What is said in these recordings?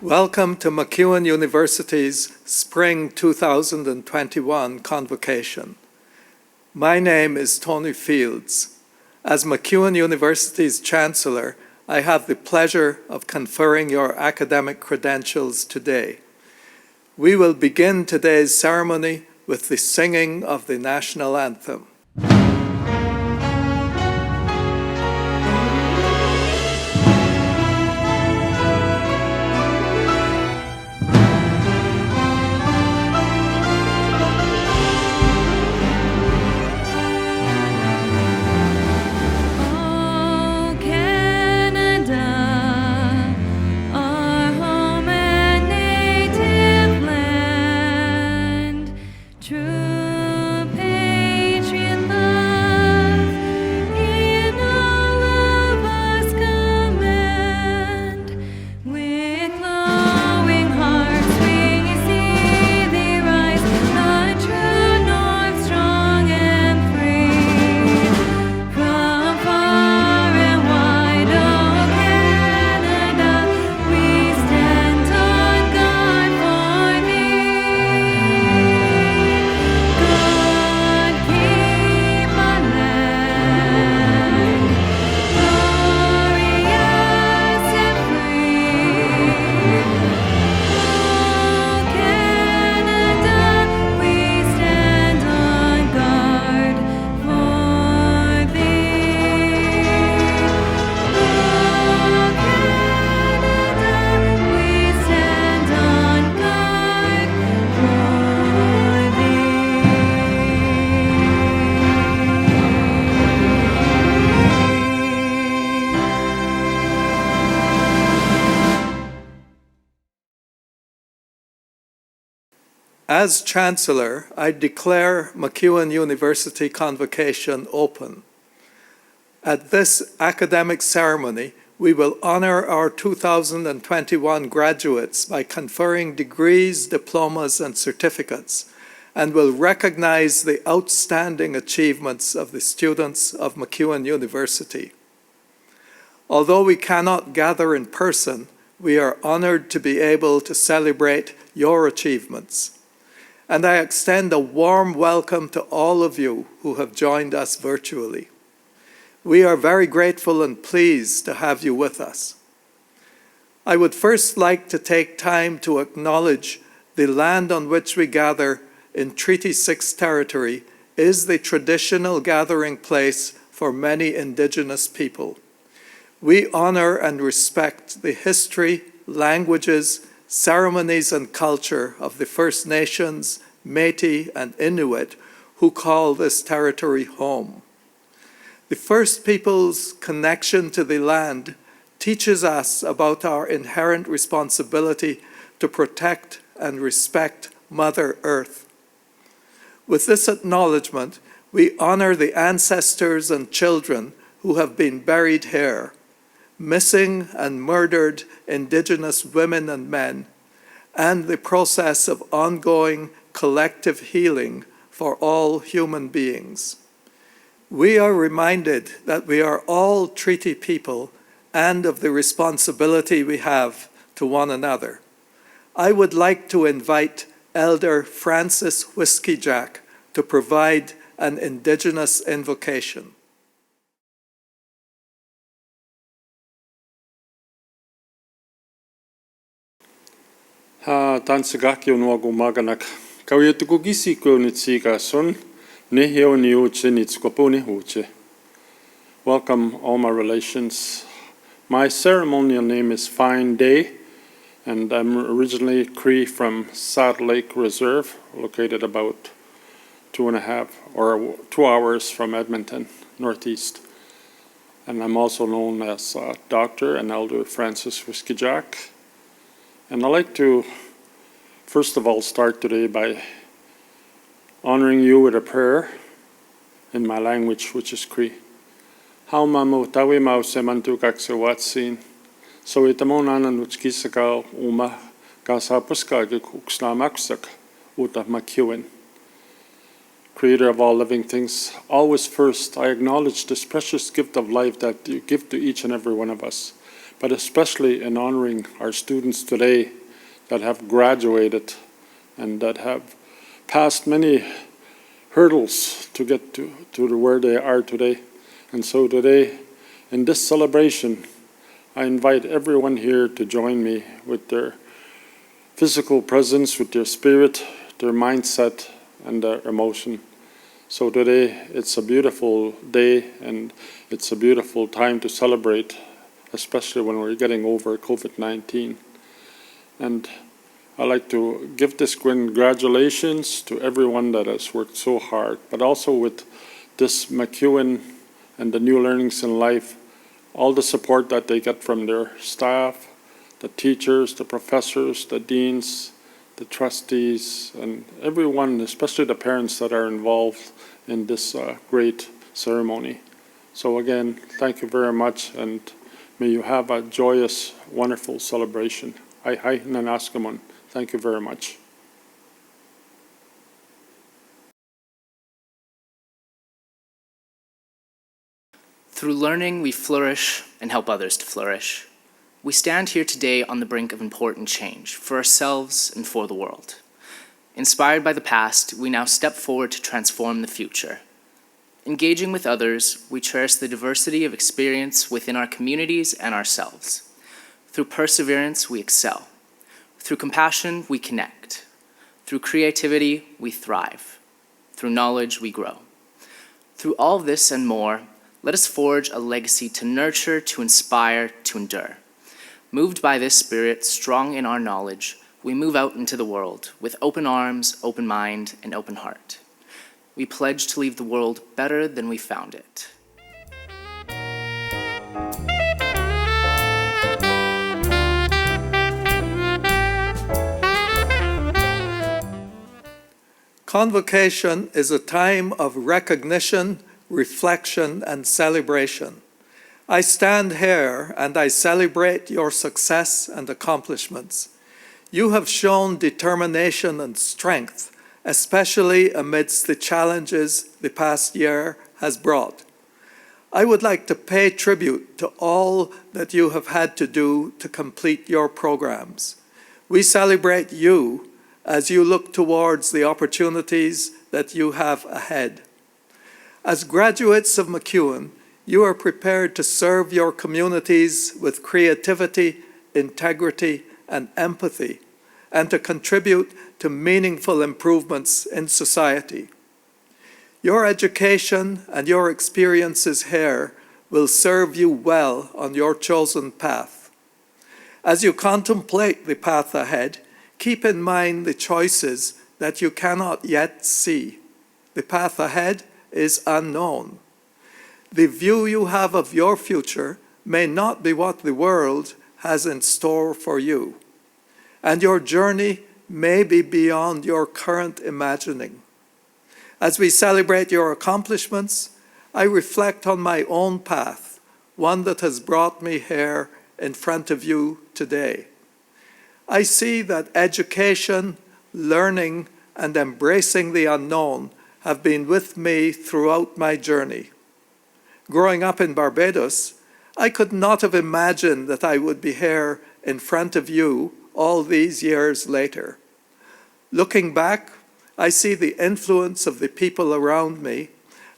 Welcome to MacEwan University's Spring 2021 Convocation. My name is Tony Fields. As MacEwan University's Chancellor, I have the pleasure of conferring your academic credentials today. We will begin today's ceremony with the singing of the National Anthem. As Chancellor, I declare MacEwan University Convocation open. At this academic ceremony, we will honor our 2021 graduates by conferring degrees, diplomas, and certificates, and will recognize the outstanding achievements of the students of MacEwan University. Although we cannot gather in person, we are honored to be able to celebrate your achievements. And I extend a warm welcome to all of you who have joined us virtually. We are very grateful and pleased to have you with us. I would first like to take time to acknowledge the land on which we gather in Treaty 6 territory is the traditional gathering place for many Indigenous people. We honor and respect the history, languages, ceremonies and culture of the First Nations, Métis and Inuit who call this territory home. The First Peoples' connection to the land teaches us about our inherent responsibility to protect and respect Mother Earth. With this acknowledgement, we honor the ancestors and children who have been buried here, missing and murdered Indigenous women and men, and the process of ongoing collective healing for all human beings. We are reminded that we are all treaty people and of the responsibility we have to one another. I would like to invite Elder Francis Whiskey Jack to provide an Indigenous invocation. Tansagaki unuagu maganak kauyatuku gisi kunitsika son nehio niuche nitskopone huche. Welcome all my relations. My ceremonial name is Fine Day, and I'm originally Cree from Sad Lake Reserve, located about 2 hours from Edmonton, northeast. And I'm also known as Dr. and Elder Francis Whiskey Jack. And I'd like to, first of all, start today by honoring you with a prayer in my language, which is Cree. How mamu tawi mau semantu kaksewatsin, so itamon ananutskisaka uma kasapuska kuksnamaksak uta MacEwan. Creator of all living things, always first I acknowledge this precious gift of life that you give to each and every one of us but especially in honoring our students today that have graduated and that have passed many hurdles to get to where they are today. And so today, in this celebration, I invite everyone here to join me with their physical presence, with their spirit, their mindset, and their emotion. So today, it's a beautiful day, and it's a beautiful time to celebrate, especially when we're getting over COVID-19. And I'd like to give this congratulations to everyone that has worked so hard, but also with this MacEwan and the New Learnings in Life, all the support that they get from their staff, the teachers, the professors, the deans, the trustees, and everyone, especially the parents that are involved in this great ceremony. So again, thank you very much, and may you have a joyous, wonderful celebration. Hi, Nanaskamun. Thank you very much. Through learning, we flourish and help others to flourish. We stand here today on the brink of important change for ourselves and for the world. Inspired by the past, we now step forward to transform the future. Engaging with others, we cherish the diversity of experience within our communities and ourselves. Through perseverance, we excel. Through compassion, we connect. Through creativity, we thrive. Through knowledge, we grow. Through all this and more, let us forge a legacy to nurture, to inspire, to endure. Moved by this spirit, strong in our knowledge, we move out into the world with open arms, open mind, and open heart. We pledge to leave the world better than we found it. Convocation is a time of recognition, reflection, and celebration. I stand here and I celebrate your success and accomplishments. You have shown determination and strength, especially amidst the challenges the past year has brought. I would like to pay tribute to all that you have had to do to complete your programs. We celebrate you as you look towards the opportunities that you have ahead. As graduates of MacEwan, you are prepared to serve your communities with creativity, integrity, and empathy, and to contribute to meaningful improvements in society. Your education and your experiences here will serve you well on your chosen path. As you contemplate the path ahead, keep in mind the choices that you cannot yet see. The path ahead is unknown. The view you have of your future may not be what the world has in store for you, and your journey may be beyond your current imagining. As we celebrate your accomplishments, I reflect on my own path, one that has brought me here in front of you today. I see that education, learning, and embracing the unknown have been with me throughout my journey. Growing up in Barbados, I could not have imagined that I would be here in front of you all these years later. Looking back, I see the influence of the people around me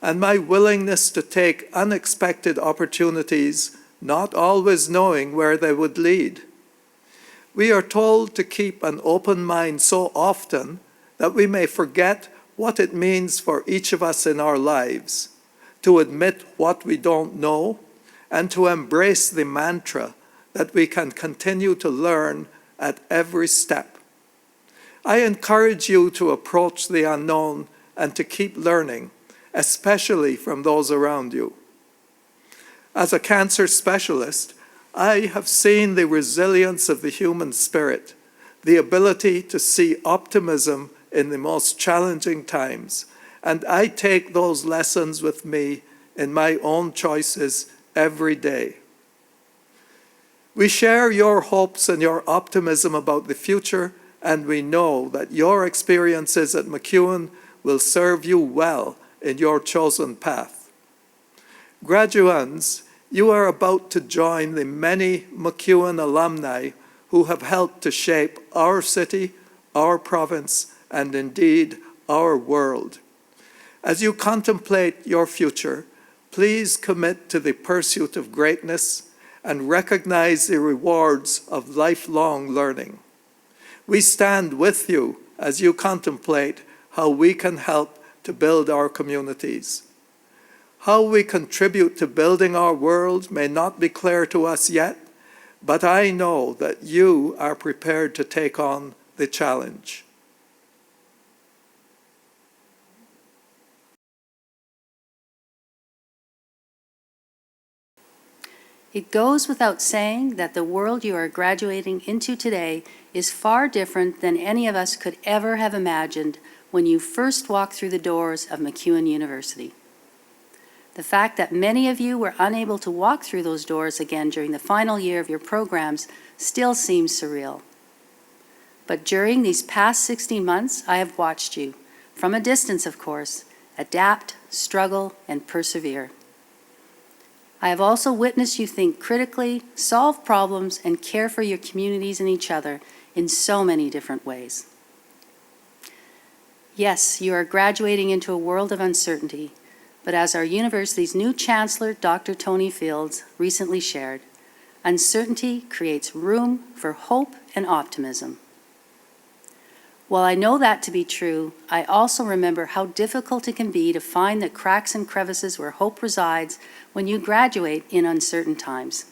and my willingness to take unexpected opportunities, not always knowing where they would lead. We are told to keep an open mind so often that we may forget what it means for each of us in our lives, to admit what we don't know, and to embrace the mantra that we can continue to learn at every step. I encourage you to approach the unknown and to keep learning, especially from those around you. As a cancer specialist, I have seen the resilience of the human spirit, the ability to see optimism in the most challenging times, and I take those lessons with me in my own choices every day. We share your hopes and your optimism about the future, and we know that your experiences at MacEwan will serve you well in your chosen path. Graduands, You are about to join the many MacEwan alumni who have helped to shape our city, our province, and indeed our world. As you contemplate your future, please commit to the pursuit of greatness and recognize the rewards of lifelong learning. We stand with you as you contemplate how we can help to build our communities. How we contribute to building our world may not be clear to us yet, but I know that you are prepared to take on the challenge. It goes without saying that the world you are graduating into today is far different than any of us could ever have imagined when you first walked through the doors of MacEwan University. The fact that many of you were unable to walk through those doors again during the final year of your programs still seems surreal. But during these past 16 months, I have watched you, from a distance of course, adapt, struggle, and persevere. I have also witnessed you think critically, solve problems, and care for your communities and each other in so many different ways. Yes, you are graduating into a world of uncertainty, but as our university's new Chancellor, Dr. Tony Fields, recently shared, uncertainty creates room for hope and optimism. While I know that to be true, I also remember how difficult it can be to find the cracks and crevices where hope resides when you graduate in uncertain times.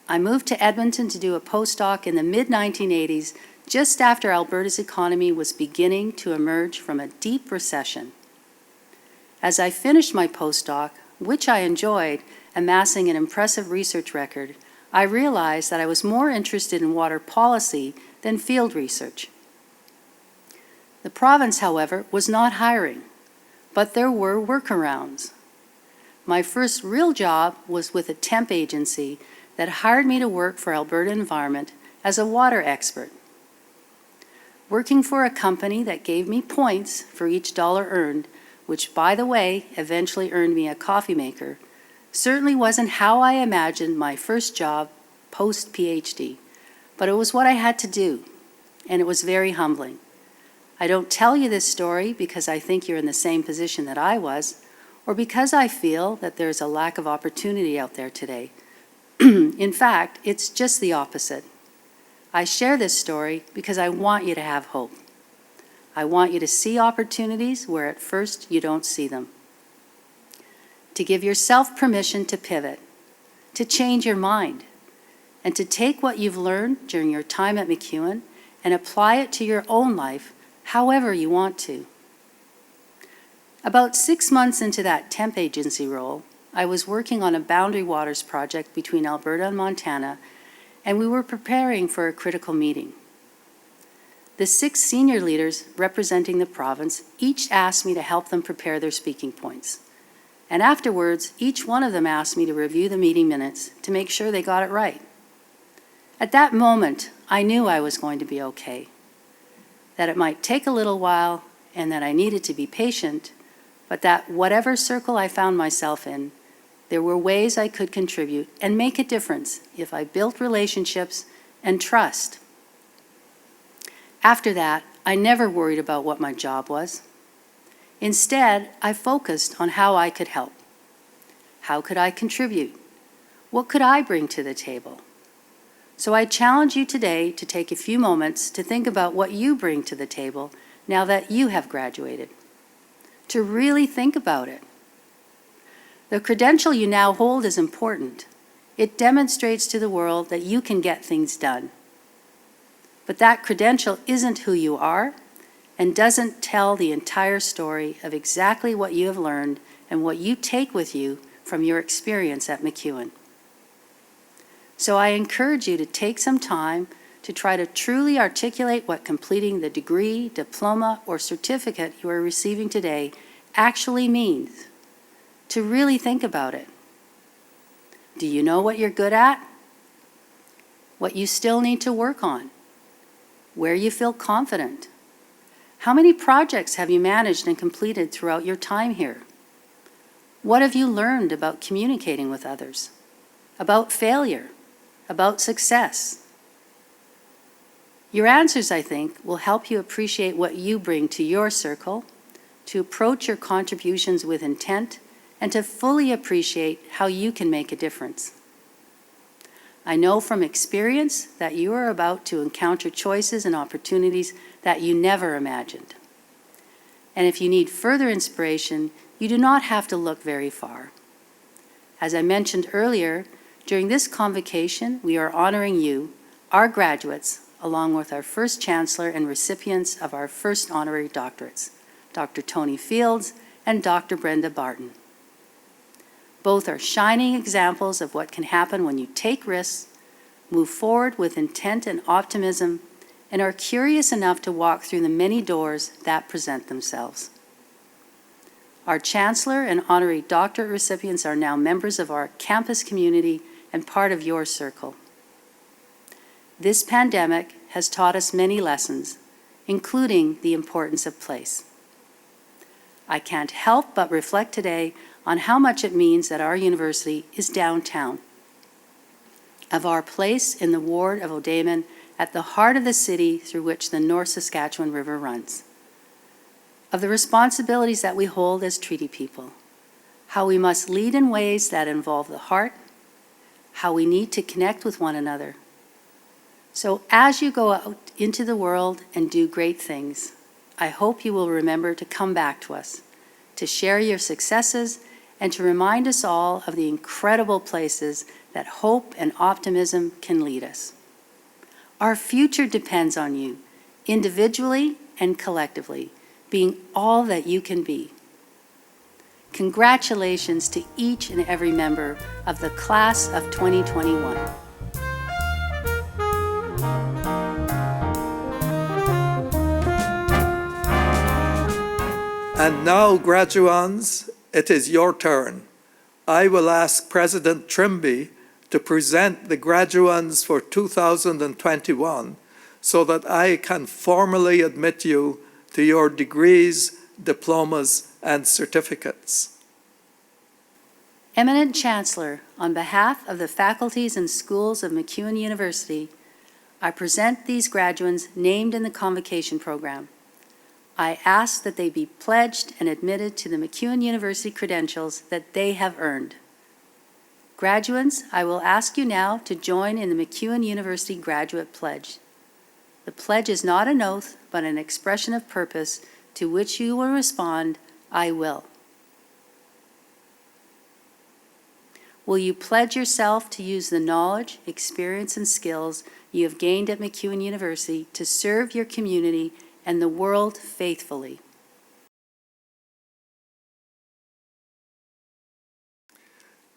I moved to Edmonton to do a postdoc in the mid-1980s, just after Alberta's economy was beginning to emerge from a deep recession. As I finished my postdoc, which I enjoyed, amassing an impressive research record, I realized that I was more interested in water policy than field research. The province, however, was not hiring, but there were workarounds. My first real job was with a temp agency that hired me to work for Alberta Environment as a water expert. Working for a company that gave me points for each dollar earned, which, by the way, eventually earned me a coffee maker, certainly wasn't how I imagined my first job post-PhD, but it was what I had to do, and it was very humbling. I don't tell you this story because I think you're in the same position that I was, or because I feel that there's a lack of opportunity out there today. In fact, it's just the opposite. I share this story because I want you to have hope. I want you to see opportunities where at first you don't see them. To give yourself permission to pivot, to change your mind, and to take what you've learned during your time at MacEwan and apply it to your own life however you want to. About 6 months into that temp agency role, I was working on a boundary waters project between Alberta and Montana, and we were preparing for a critical meeting. The 6 senior leaders representing the province each asked me to help them prepare their speaking points. And afterwards, each one of them asked me to review the meeting minutes to make sure they got it right. At that moment, I knew I was going to be okay, that it might take a little while and that I needed to be patient, but that whatever circle I found myself in, there were ways I could contribute and make a difference if I built relationships and trust. After that, I never worried about what my job was. Instead, I focused on how I could help. How could I contribute? What could I bring to the table? So I challenge you today to take a few moments to think about what you bring to the table now that you have graduated. To really think about it. The credential you now hold is important. It demonstrates to the world that you can get things done. But that credential isn't who you are and doesn't tell the entire story of exactly what you have learned and what you take with you from your experience at MacEwan. So I encourage you to take some time to try to truly articulate what completing the degree, diploma, or certificate you are receiving today actually means. To really think about it. Do you know what you're good at? What you still need to work on? Where you feel confident? How many projects have you managed and completed throughout your time here? What have you learned about communicating with others? About failure? About success? Your answers, I think, will help you appreciate what you bring to your circle, to approach your contributions with intent, and to fully appreciate how you can make a difference. I know from experience that you are about to encounter choices and opportunities that you never imagined. And if you need further inspiration, you do not have to look very far. As I mentioned earlier, during this convocation, we are honoring you, our graduates, along with our first Chancellor and recipients of our first honorary doctorates, Dr. Tony Fields and Dr. Brenda Barton. Both are shining examples of what can happen when you take risks, move forward with intent and optimism, and are curious enough to walk through the many doors that present themselves. Our Chancellor and honorary doctorate recipients are now members of our campus community and part of your circle. This pandemic has taught us many lessons, including the importance of place. I can't help but reflect today on how much it means that our university is downtown, of our place in the ward of O'Damon at the heart of the city through which the North Saskatchewan River runs, of the responsibilities that we hold as treaty people, how we must lead in ways that involve the heart, how we need to connect with one another. So as you go out into the world and do great things, I hope you will remember to come back to us, to share your successes, and to remind us all of the incredible places that hope and optimism can lead us. Our future depends on you, individually and collectively, being all that you can be. Congratulations to each and every member of the class of 2021. And now, graduands, it is your turn. I will ask President Trimby to present the graduands for 2021 so that I can formally admit you to your degrees, diplomas, and certificates. Eminent Chancellor, on behalf of the faculties and schools of MacEwan University, I present these graduands named in the convocation program. I ask that they be pledged and admitted to the MacEwan University credentials that they have earned. Graduands, I will ask you now to join in the MacEwan University Graduate Pledge. The pledge is not an oath, but an expression of purpose to which you will respond, I will. Will you pledge yourself to use the knowledge, experience, and skills you have gained at MacEwan University to serve your community and the world faithfully?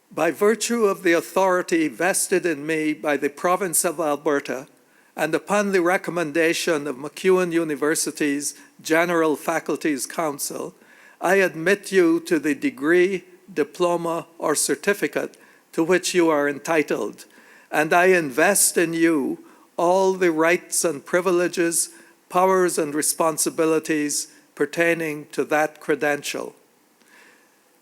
By virtue of the authority vested in me by the Province of Alberta, and upon the recommendation of MacEwan University's General Faculties Council, I admit you to the degree, diploma, or certificate to which you are entitled, and I invest in you all the rights and privileges, powers and responsibilities pertaining to that credential.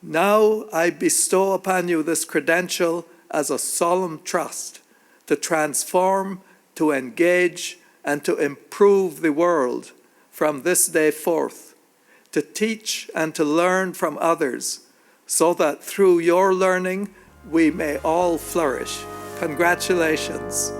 Now I bestow upon you this credential as a solemn trust to transform, to engage, and to improve the world from this day forth, to teach and to learn from others, so that through your learning we may all flourish. Congratulations.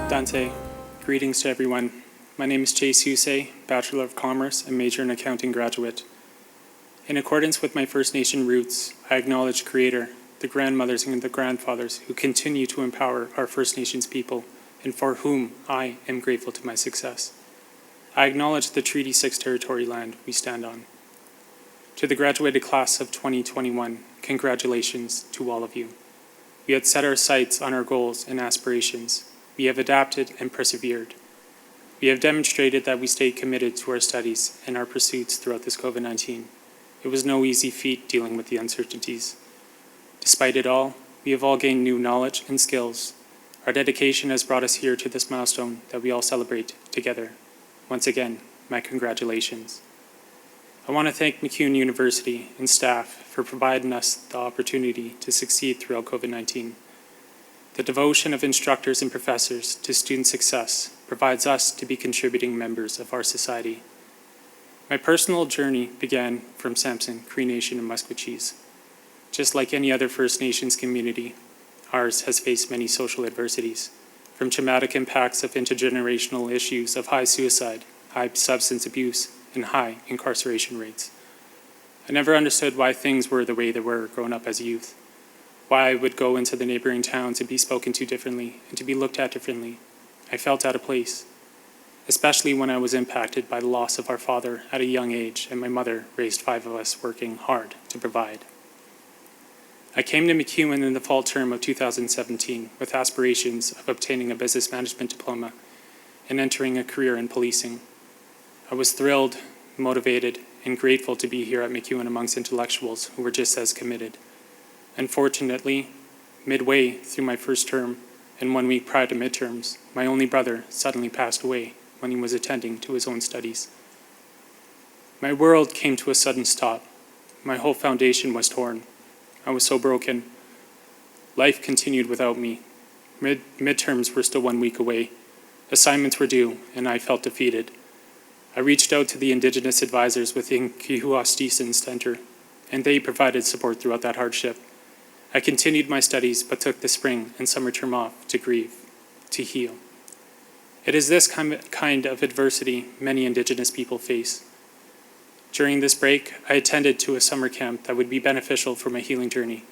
Dante, greetings to everyone. My name is Chase Husey, Bachelor of Commerce and major in accounting graduate. In accordance with my First Nation roots, I acknowledge Creator, the grandmothers and the grandfathers who continue to empower our First Nations people and for whom I am grateful to my success. I acknowledge the Treaty 6 territory land we stand on. To the graduated class of 2021, congratulations to all of you. We had set our sights on our goals and aspirations. We have adapted and persevered. We have demonstrated that we stayed committed to our studies and our pursuits throughout this COVID-19. It was no easy feat dealing with the uncertainties. Despite it all, we have all gained new knowledge and skills. Our dedication has brought us here to this milestone that we all celebrate together. Once again, my congratulations. I want to thank MacEwan University and staff for providing us the opportunity to succeed throughout COVID-19. The devotion of instructors and professors to student success provides us to be contributing members of our society. My personal journey began from Sampson, Cree Nation, and Musqueam. Just like any other First Nations community, ours has faced many social adversities, from traumatic impacts of intergenerational issues of high suicide, high substance abuse, and high incarceration rates. I never understood why things were the way they were growing up as a youth, why I would go into the neighboring towns and be spoken to differently and to be looked at differently. I felt out of place, especially when I was impacted by the loss of our father at a young age and my mother raised 5 of us working hard to provide. I came to MacEwan in the fall term of 2017 with aspirations of obtaining a business management diploma and entering a career in policing. I was thrilled, motivated, and grateful to be here at MacEwan amongst intellectuals who were just as committed. Unfortunately, midway through my first term and 1 week prior to midterms, my only brother suddenly passed away when he was attending to his own studies. My world came to a sudden stop. My whole foundation was torn. I was so broken. Life continued without me. Midterms were still 1 week away. Assignments were due, and I felt defeated. I reached out to the Indigenous advisors within Kihuastistan Center, and they provided support throughout that hardship. I continued my studies, but took the spring and summer term off to grieve, to heal. It is this kind of adversity many Indigenous people face. During this break, I attended to a summer camp that would be beneficial for my healing journey.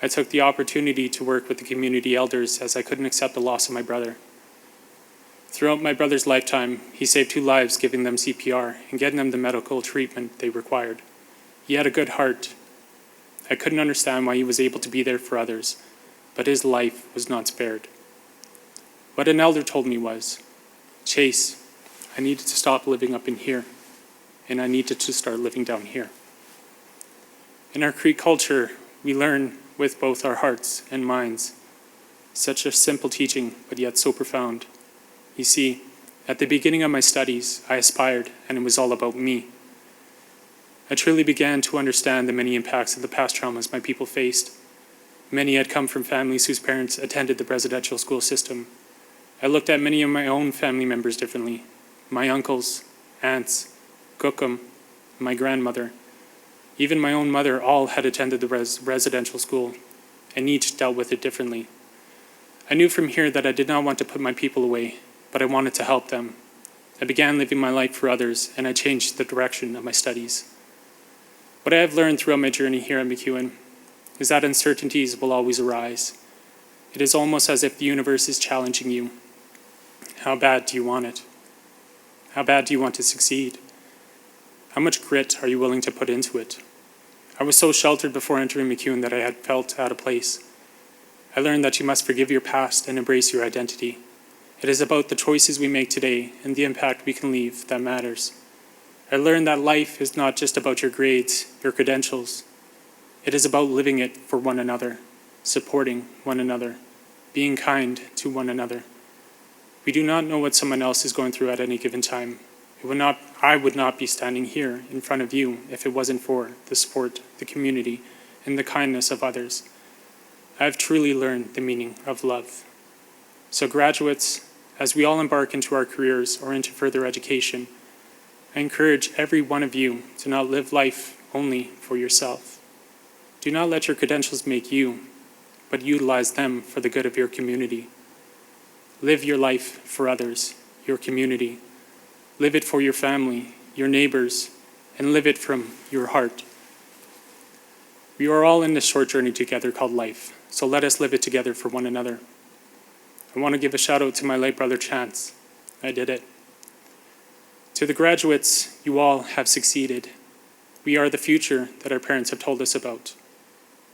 I took the opportunity to work with the community elders as I couldn't accept the loss of my brother. Throughout my brother's lifetime, he saved 2 lives, giving them CPR and getting them the medical treatment they required. He had a good heart. I couldn't understand why he was able to be there for others, but his life was not spared. What an elder told me was, "Chase, I needed to stop living up in here, and I needed to start living down here." In our Cree culture, we learn with both our hearts and minds. Such a simple teaching, but yet so profound. You see, at the beginning of my studies, I aspired, and it was all about me. I truly began to understand the many impacts of the past traumas my people faced. Many had come from families whose parents attended the residential school system. I looked at many of my own family members differently. My uncles, aunts, Gookum, my grandmother, even my own mother, all had attended the residential school, and each dealt with it differently. I knew from here that I did not want to put my people away, but I wanted to help them. I began living my life for others, and I changed the direction of my studies. What I have learned throughout my journey here at MacEwan is that uncertainties will always arise. It is almost as if the universe is challenging you. How bad do you want it? How bad do you want to succeed? How much grit are you willing to put into it? I was so sheltered before entering MacEwan that I had felt out of place. I learned that you must forgive your past and embrace your identity. It is about the choices we make today and the impact we can leave that matters. I learned that life is not just about your grades, your credentials. It is about living it for one another, supporting one another, being kind to one another. We do not know what someone else is going through at any given time. I would not be standing here in front of you if it wasn't for the support, the community, and the kindness of others. I have truly learned the meaning of love. So graduates, as we all embark into our careers or into further education, I encourage every one of you to not live life only for yourself. Do not let your credentials make you, but utilize them for the good of your community. Live your life for others, your community. Live it for your family, your neighbors, and live it from your heart. We are all in this short journey together called life, so let us live it together for one another. I want to give a shout out to my late brother Chance. I did it. To the graduates, you all have succeeded. We are the future that our parents have told us about.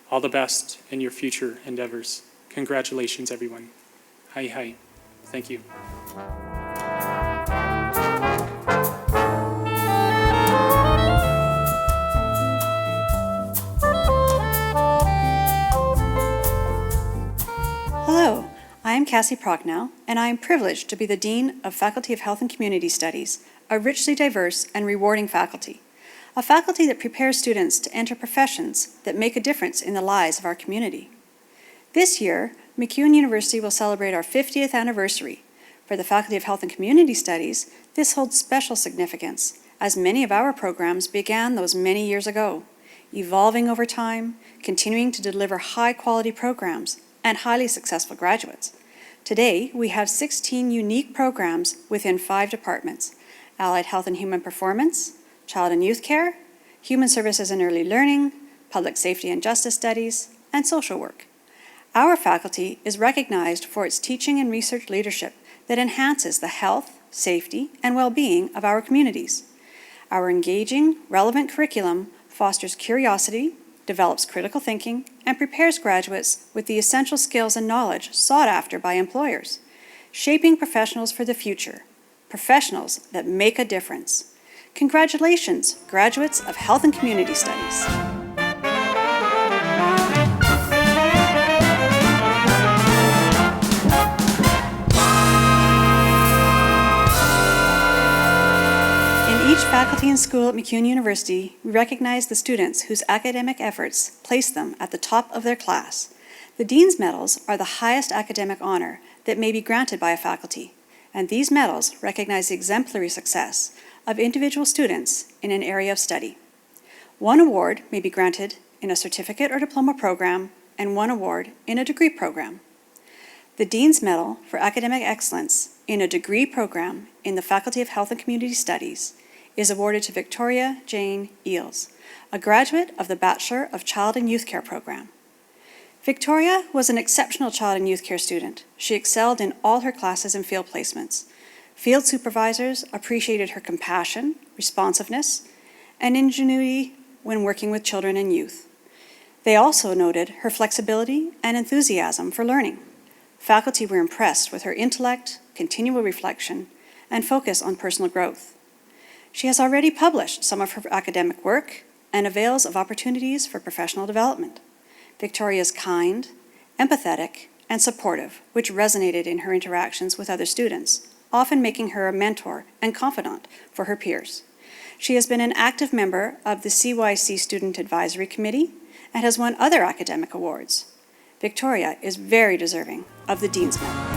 All the best in your future endeavors. Congratulations, everyone. Hi, hi. Thank you. am Cassie Prochnow, and I am privileged to be the Dean of Faculty of Health and Community Studies, a richly diverse and rewarding faculty, a faculty that prepares students to enter professions that make a difference in the lives of our community. This year, MacEwan University will celebrate our 50th anniversary. For the Faculty of Health and Community Studies, this holds special significance, as many of our programs began those many years ago, evolving over time, continuing to deliver high-quality programs and highly successful graduates. Today, we have 16 unique programs within 5 departments: Allied Health and Human Performance, Child and Youth Care, Human Services and Early Learning, Public Safety and Justice Studies, and Social Work. Our faculty is recognized for its teaching and research leadership that enhances the health, safety, and well-being of our communities. Our engaging, relevant curriculum fosters curiosity, develops critical thinking, and prepares graduates with the essential skills and knowledge sought after by employers, shaping professionals for the future, professionals that make a difference. Congratulations, graduates of Health and Community Studies. Each faculty and school at MacEwan University, we recognize the students whose academic efforts place them at the top of their class. The Dean's Medals are the highest academic honor that may be granted by a faculty, and these medals recognize the exemplary success of individual students in an area of study. One award may be granted in a certificate or diploma program, and one award in a degree program. The Dean's Medal for Academic Excellence in a degree program in the Faculty of Health and Community Studies is awarded to Victoria Jane Eels, a graduate of the Bachelor of Child and Youth Care program. Victoria was an exceptional child and youth care student. She excelled in all her classes and field placements. Field supervisors appreciated her compassion, responsiveness, and ingenuity when working with children and youth. They also noted her flexibility and enthusiasm for learning. Faculty were impressed with her intellect, continual reflection, and focus on personal growth. She has already published some of her academic work and avails of opportunities for professional development. Victoria is kind, empathetic, and supportive, which resonated in her interactions with other students, often making her a mentor and confidant for her peers. She has been an active member of the CYC Student Advisory Committee and has won other academic awards. Victoria is very deserving of the Dean's Medal.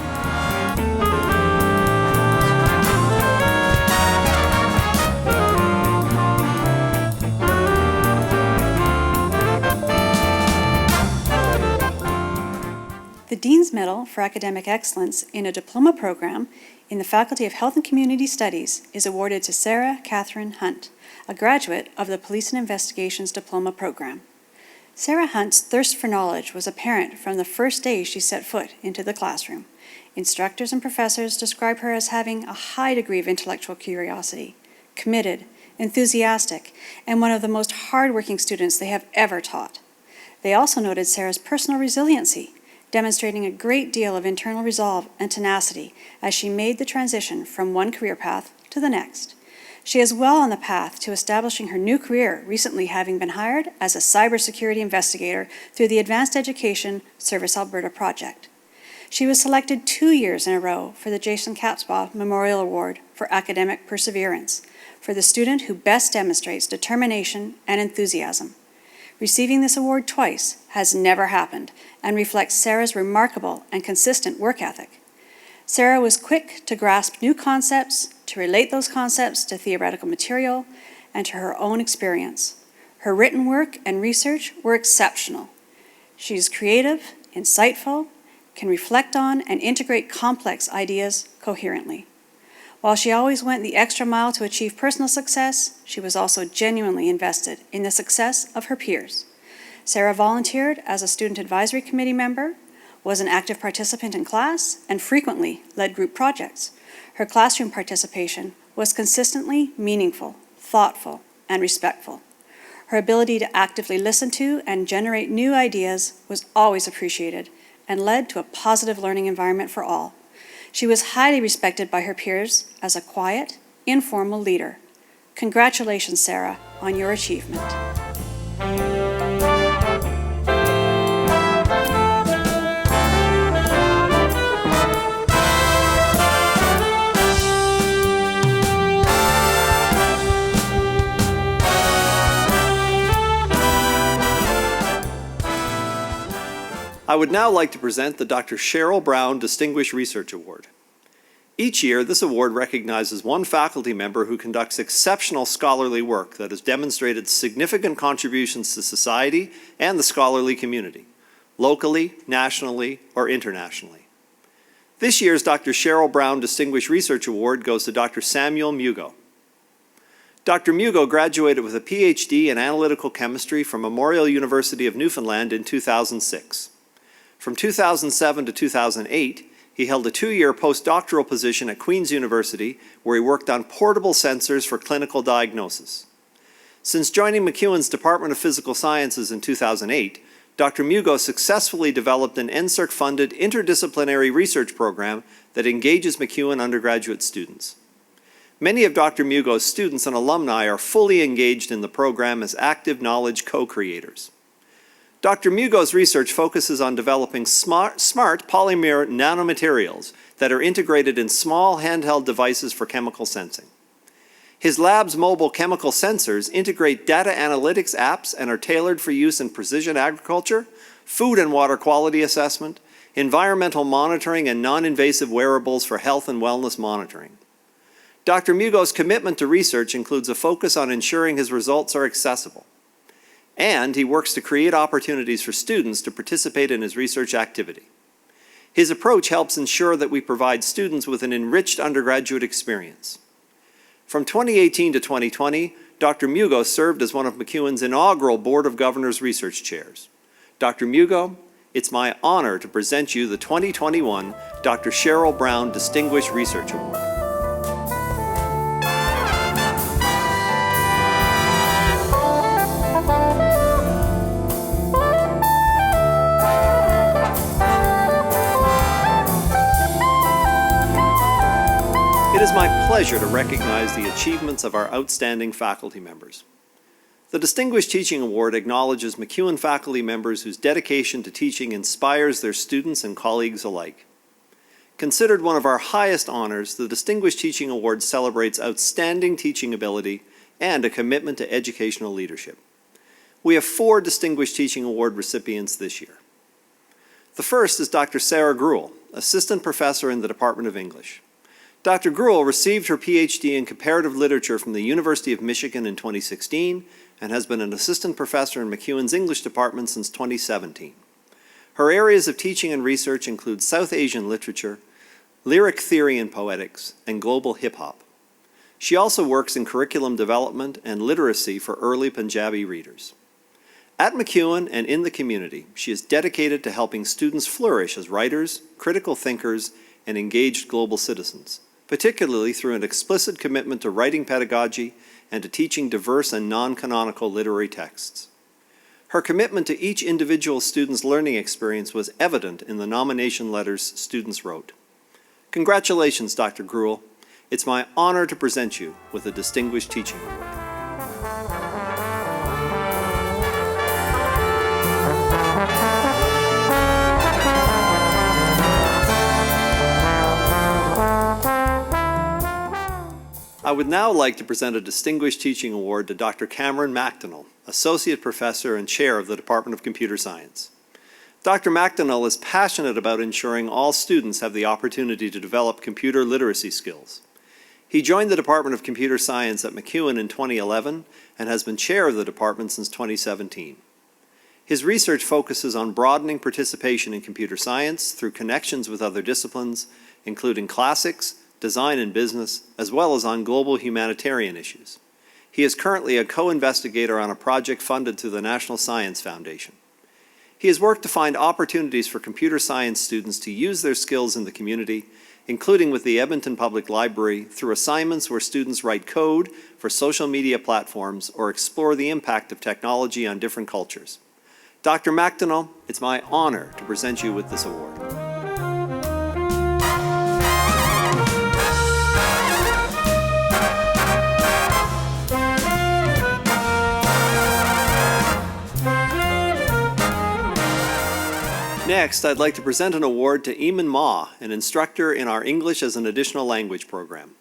The Dean's Medal for Academic Excellence in a Diploma program in the Faculty of Health and Community Studies is awarded to Sarah Catherine Hunt, a graduate of the Police and Investigations Diploma program. Sarah Hunt's thirst for knowledge was apparent from the first day she set foot into the classroom. Instructors and professors describe her as having a high degree of intellectual curiosity, committed, enthusiastic, and one of the most hardworking students they have ever taught. They also noted Sarah's personal resiliency, demonstrating a great deal of internal resolve and tenacity as she made the transition from one career path to the next. She is well on the path to establishing her new career, recently having been hired as a cybersecurity investigator through the Advanced Education Service Alberta project. She was selected 2 years in a row for the Jason Kapsbaugh Memorial Award for Academic Perseverance for the student who best demonstrates determination and enthusiasm. Receiving this award twice has never happened and reflects Sarah's remarkable and consistent work ethic. Sarah was quick to grasp new concepts, to relate those concepts to theoretical material, and to her own experience. Her written work and research were exceptional. She is creative, insightful, can reflect on and integrate complex ideas coherently. While she always went the extra mile to achieve personal success, she was also genuinely invested in the success of her peers. Sarah volunteered as a student advisory committee member, was an active participant in class, and frequently led group projects. Her classroom participation was consistently meaningful, thoughtful, and respectful. Her ability to actively listen to and generate new ideas was always appreciated and led to a positive learning environment for all. She was highly respected by her peers as a quiet, informal leader. Congratulations, Sarah, on your achievement. I would now like to present the Dr. Cheryl Brown Distinguished Research Award. Each year, this award recognizes one faculty member who conducts exceptional scholarly work that has demonstrated significant contributions to society and the scholarly community, locally, nationally, or internationally. This year's Dr. Cheryl Brown Distinguished Research Award goes to Dr. Samuel Mugo. Dr. Mugo graduated with a PhD in analytical chemistry from Memorial University of Newfoundland in 2006. From 2007 to 2008, he held a 2-year postdoctoral position at Queen's University, where he worked on portable sensors for clinical diagnosis. Since joining MacEwan's Department of Physical Sciences in 2008, Dr. Mugo successfully developed an NSERC-funded interdisciplinary research program that engages MacEwan undergraduate students. Many of Dr. Mugo's students and alumni are fully engaged in the program as active knowledge co-creators. Dr. Mugo's research focuses on developing smart polymer nanomaterials that are integrated in small handheld devices for chemical sensing. His lab's mobile chemical sensors integrate data analytics apps and are tailored for use in precision agriculture, food and water quality assessment, environmental monitoring, and non-invasive wearables for health and wellness monitoring. Dr. Mugo's commitment to research includes a focus on ensuring his results are accessible. And he works to create opportunities for students to participate in his research activity. His approach helps ensure that we provide students with an enriched undergraduate experience. From 2018 to 2020, Dr. Mugo served as one of MacEwan's inaugural Board of Governors research chairs. Dr. Mugo, it's my honor to present you the 2021 Dr. Cheryl Brown Distinguished Research Award. It is my pleasure to recognize the achievements of our outstanding faculty members. The Distinguished Teaching Award acknowledges MacEwan faculty members whose dedication to teaching inspires their students and colleagues alike. Considered one of our highest honors, the Distinguished Teaching Award celebrates outstanding teaching ability and a commitment to educational leadership. We have 4 Distinguished Teaching Award recipients this year. The first is Dr. Sarah Gruel, Assistant Professor in the Department of English. Dr. Gruel received her PhD in Comparative Literature from the University of Michigan in 2016 and has been an assistant professor in MacEwan's English department since 2017. Her areas of teaching and research include South Asian literature, lyric theory and poetics, and global hip-hop. She also works in curriculum development and literacy for early Punjabi readers. At MacEwan and in the community, she is dedicated to helping students flourish as writers, critical thinkers, and engaged global citizens, particularly through an explicit commitment to writing pedagogy and to teaching diverse and non-canonical literary texts. Her commitment to each individual student's learning experience was evident in the nomination letters students wrote. Congratulations, Dr. Gruel. It's my honor to present you with a Distinguished Teaching Award. I would now like to present a Distinguished Teaching Award to Dr. Cameron MacDonald, Associate Professor and Chair of the Department of Computer Science. Dr. MacDonald is passionate about ensuring all students have the opportunity to develop computer literacy skills. He joined the Department of Computer Science at MacEwan in 2011 and has been chair of the department since 2017. His research focuses on broadening participation in computer science through connections with other disciplines, including classics, design and business, as well as on global humanitarian issues. He is currently a co-investigator on a project funded through the National Science Foundation. He has worked to find opportunities for computer science students to use their skills in the community, including with the Edmonton Public Library through assignments where students write code for social media platforms or explore the impact of technology on different cultures. Dr. MacDonald, it's my honor to present you with this award. Next, I'd like to present an award to Eamon Ma, an instructor in our English as an Additional Language program.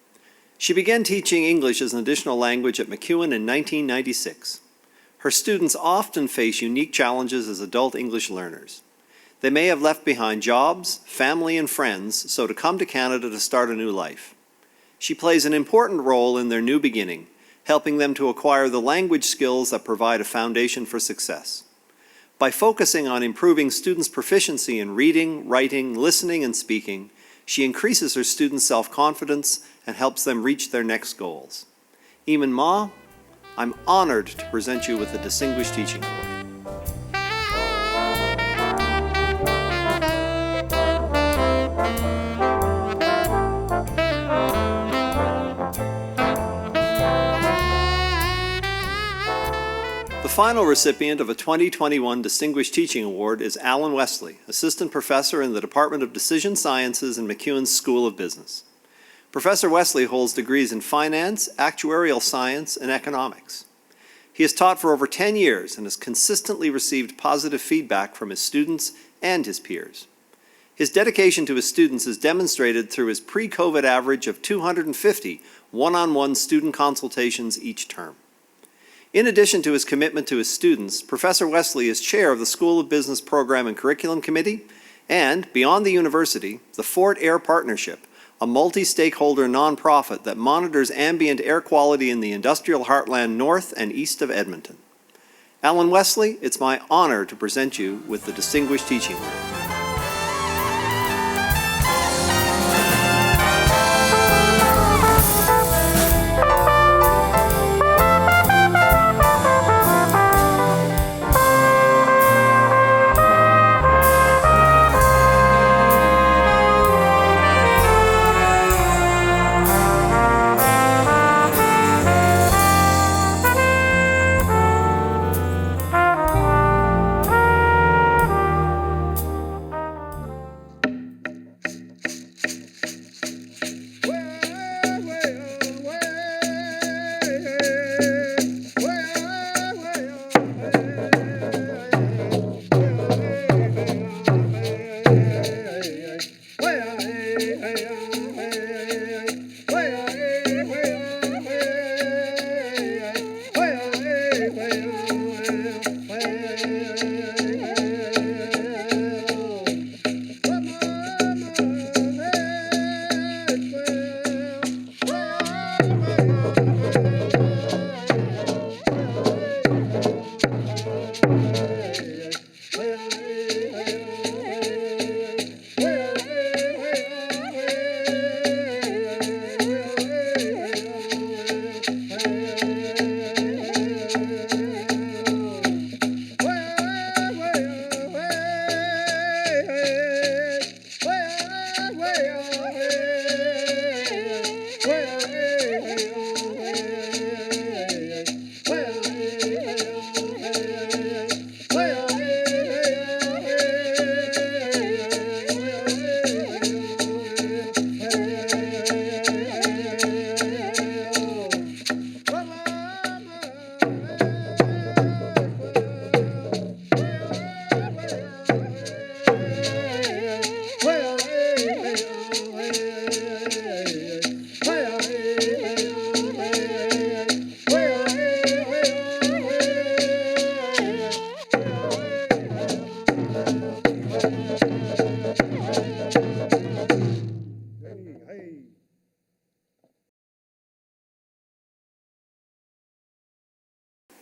She began teaching English as an additional language at MacEwan in 1996. Her students often face unique challenges as adult English learners. They may have left behind jobs, family, and friends, so to come to Canada to start a new life. She plays an important role in their new beginning, helping them to acquire the language skills that provide a foundation for success. By focusing on improving students' proficiency in reading, writing, listening, and speaking, she increases her students' self-confidence and helps them reach their next goals. Eamon Ma, I'm honored to present you with the Distinguished Teaching Award. The final recipient of a 2021 Distinguished Teaching Award is Alan Wesley, Assistant Professor in the Department of Decision Sciences in MacEwan's School of Business. Professor Wesley holds degrees in finance, actuarial science, and economics. He has taught for over 10 years and has consistently received positive feedback from his students and his peers. His dedication to his students is demonstrated through his pre-COVID average of 250 one-on-one student consultations each term. In addition to his commitment to his students, Professor Wesley is chair of the School of Business Program and Curriculum Committee and, beyond the university, the Fort Air Partnership, a multi-stakeholder nonprofit that monitors ambient air quality in the industrial heartland north and east of Edmonton. Alan Wesley, it's my honor to present you with the Distinguished Teaching Award.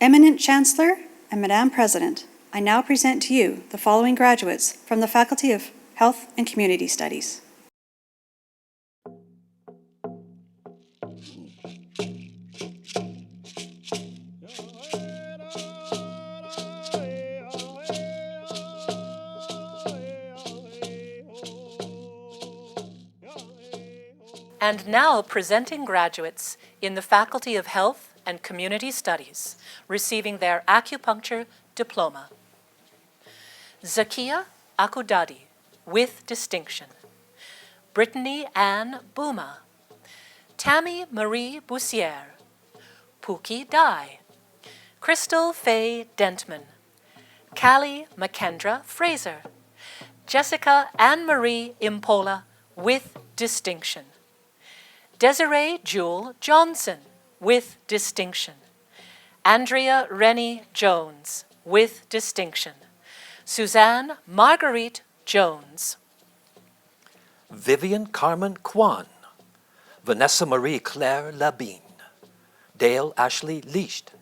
Eminent Chancellor and Madame President, I now present to you the following graduates from the Faculty of Health and Community Studies. And now presenting graduates in the Faculty of Health and Community Studies, receiving their Acupuncture Diploma. Zakia Akudadi, with distinction. Brittany Ann Bouma. Tammy Marie Boussière. Pookie Dye. Crystal Faye Dentman. Callie McKendra Fraser. Jessica Anne-Marie Impola, with distinction. Desiree Jewel Johnson, with distinction. Andrea Rennie Jones, with distinction. Suzanne Marguerite Jones. Vivian Carmen Kwan, Vanessa Marie Claire Labine, Dale Ashley Licht,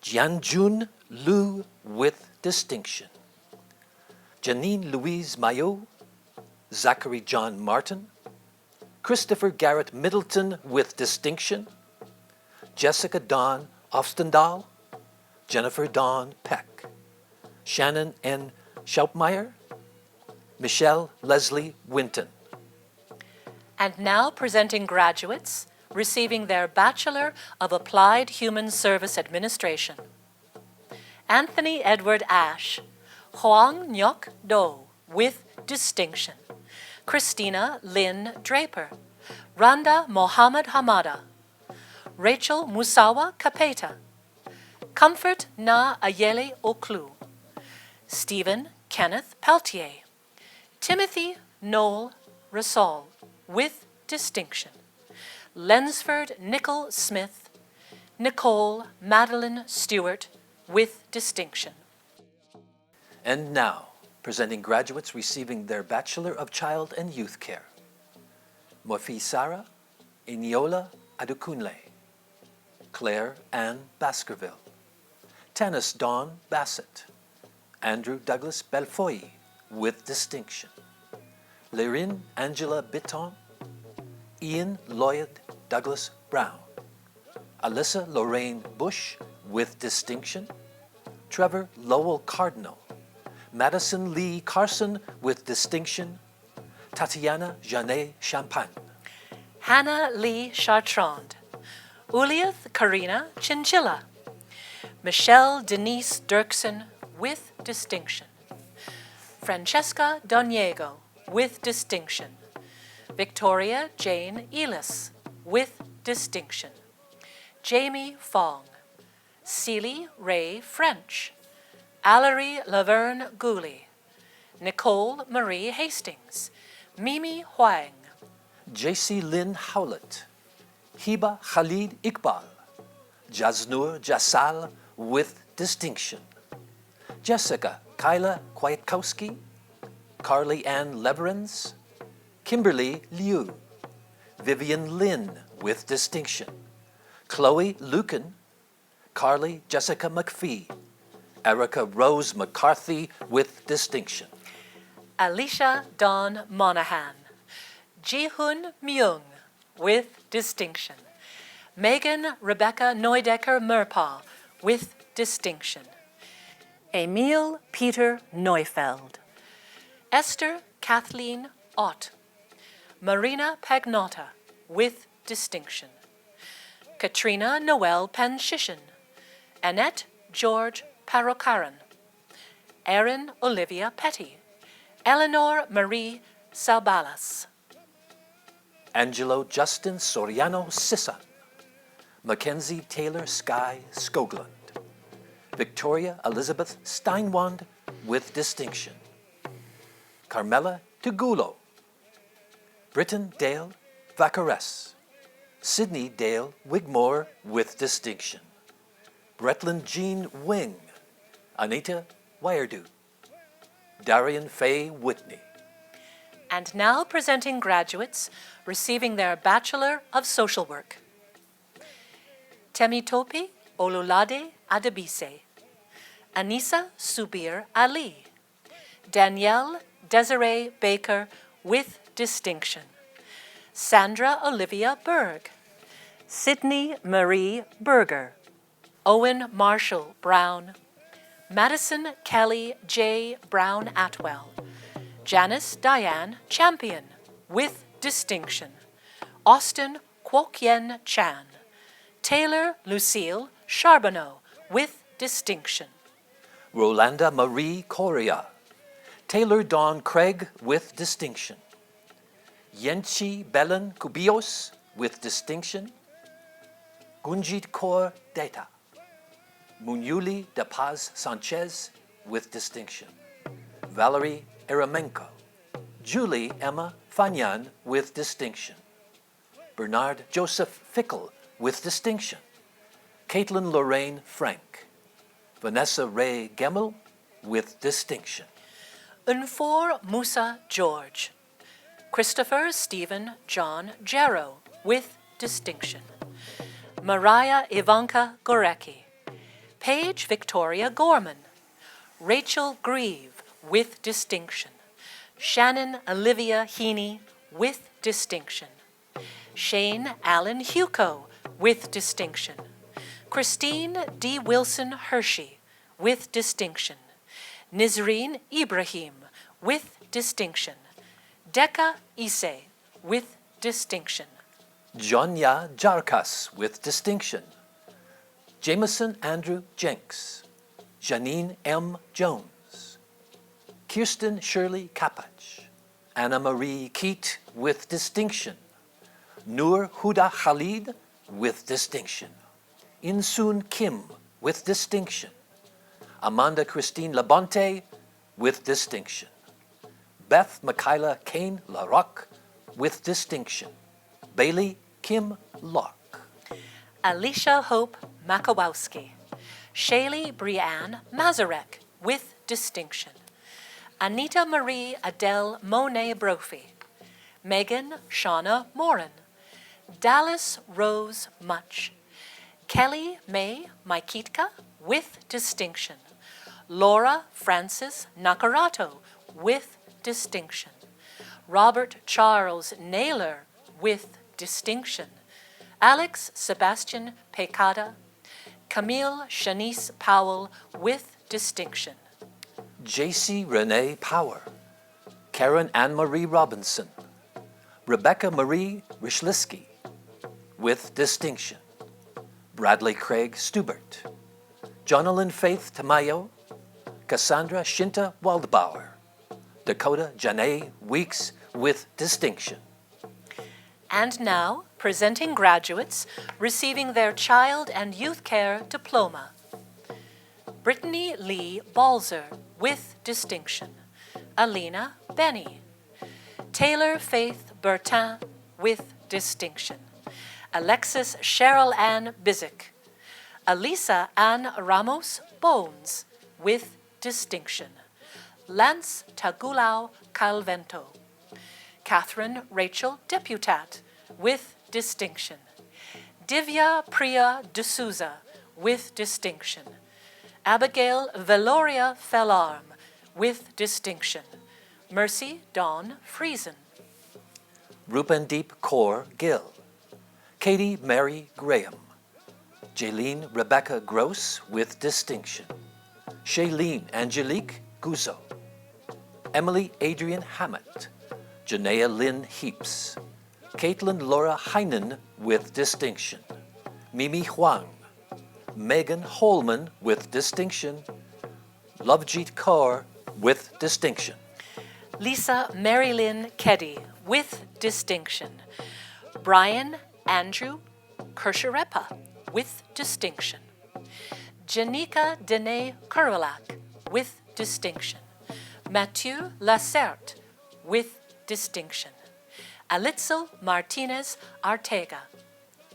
Jianjun Lu with distinction, Janine Louise Mayo, Zachary John Martin, Christopher Garrett Middleton with distinction, Jessica Dawn Ofstendahl, Jennifer Dawn Peck, Shannon N. Schaupmeyer, Michelle Leslie Winton. And now presenting graduates receiving their Bachelor of Applied Human Service Administration. Anthony Edward Ash, Huang Nyok Do with distinction. Christina Lynn Draper, Randa Mohammed Hamada, Rachel Musawa Kapeta, Comfort Na Ayele Oklu, Stephen Kenneth Peltier, Timothy Noel Rasol with distinction. Lensford Nicol Smith, Nicole Madeline Stewart with distinction. And now, presenting graduates receiving their Bachelor of Child and Youth Care. Mofi Sarah Iniola Adukunle, Claire Ann Baskerville, Tanis Dawn Bassett, Andrew Douglas Belfoy with distinction, Lyrin Angela Bitton, Ian Lloyd Douglas Brown, Alyssa Lorraine Bush with distinction, Trevor Lowell Cardinal, Madison Lee Carson with distinction, Tatiana Janet Champagne, Hannah Lee Chartrand, Uliath Karina Chinchilla, Michelle Denise Dirksen with distinction, Francesca Doniego with distinction, Victoria Jane Elis with distinction, Jamie Fong, Celie Ray French, Allery Laverne Gooley, Nicole Marie Hastings, Mimi Huang, JC Lynn Howlett, Hiba Khalid Iqbal, Jaznur Jasal with distinction, Jessica Kyla Kwiatkowski, Carly Ann Leverens, Kimberly Liu, Vivian Lynn with distinction, Chloe Lucan, Carly Jessica McPhee, Erica Rose McCarthy with distinction, Alicia Dawn Monahan, Ji-Hun Myung with distinction, Megan Rebecca Neudecker Murpah with distinction, Emil Peter Neufeld, Esther Kathleen Ott, Marina Pagnotta with distinction, Katrina Noel Panshishin, Annette George Parokaran, Erin Olivia Petty, Eleanor Marie Salbalas, Angelo Justin Soriano Sisson, Mackenzie Taylor Sky Skoglund, Victoria Elizabeth Steinwand with distinction, Carmela Tugulo, Britton Dale Vacares, Sydney Dale Wigmore with distinction, Bretland Jean Wing, Anita Wyerdu, Darian Faye Whitney. And now presenting graduates receiving their Bachelor of Social Work. Temitope Olulade Adebise, Anissa Subir Ali, Danielle Desiree Baker with distinction, Sandra Olivia Berg, Sydney Marie Berger, Owen Marshall Brown, Madison Kelly J. Brown Atwell, Janice Diane Champion with distinction, Austin Kwok Yen Chan, Taylor Lucille Charbonneau with distinction, Rolanda Marie Correa, Taylor Dawn Craig with distinction, Yenchi Belen Kubios with distinction, Gunjit Kaur Data, Munyuli De Paz Sanchez with distinction, Valerie Eramenko, Julie Emma Fanyan with distinction, Bernard Joseph Fickle with distinction, Caitlin Lorraine Frank, Vanessa Ray Gemmel with distinction, Unfor Musa George. Christopher Stephen John Jarrow, with distinction. Mariah Ivanka Gorecki. Paige Victoria Gorman. Rachel Grieve, with distinction. Shannon Olivia Heaney, with distinction. Shane Allen Huco, with distinction. Christine D. Wilson Hershey, with distinction. Nizreen Ibrahim, with distinction. Deka Ise, with distinction. Jonya Jarkas with distinction. Jameson Andrew Jenks. Janine M. Jones. Kirsten Shirley Kapach. Anna Marie Keat with distinction. Noor Huda Khalid with distinction. Insoon Kim with distinction. Amanda Christine Labonte with distinction. Beth Michaela Kane LaRock with distinction. Bailey Kim Locke. Alicia Hope Makowowski. Shaylee Brianne Mazarek, with distinction. Anita Marie Adele Monet Brophy. Megan Shauna Moran. Dallas Rose Much. Kelly May Maikitka, with distinction. Laura Francis Nakarato, with distinction. Robert Charles Naylor, with distinction. Alex Sebastian Pecada. Camille Shanice Powell, with distinction. J.C. Renee Power. Karen Anne-Marie Robinson. Rebecca Marie Ryszliski, with distinction. Bradley Craig Stubert. Jonalyn Faith Tamayo. Cassandra Shinta Waldbauer. Dakota Janae Weeks, with distinction. And now, presenting graduates receiving their Child and Youth Care Diploma. Brittany Lee Balzer, with distinction. Alina Benny. Taylor Faith Bertin, with distinction. Alexis Cheryl Ann Bizik. Alisa Ann Ramos Bones, with distinction. Lance Tagulau Calvento. Catherine Rachel Deputat, with distinction. Divya Priya D'Souza, with distinction. Abigail Veloria Fellarm, with distinction. Mercy Dawn Friesen. Rupandeep Kaur Gill. Katie Mary Graham. Jaylene Rebecca Gross, with distinction. Shailene Angelique Guzzo. Emily Adrian Hammett. Janaea Lynn Heaps. Caitlin Laura Heinen, with distinction. Mimi Huang. Megan Holman, with distinction. Lovejeet Kaur, with distinction. Lisa Marylyn Keddy, with distinction. Brian Andrew Kersherepa, with distinction. Janika Dene Kurulak, with distinction. Mathieu Lacerte, with distinction. Alitzel Martinez Artega,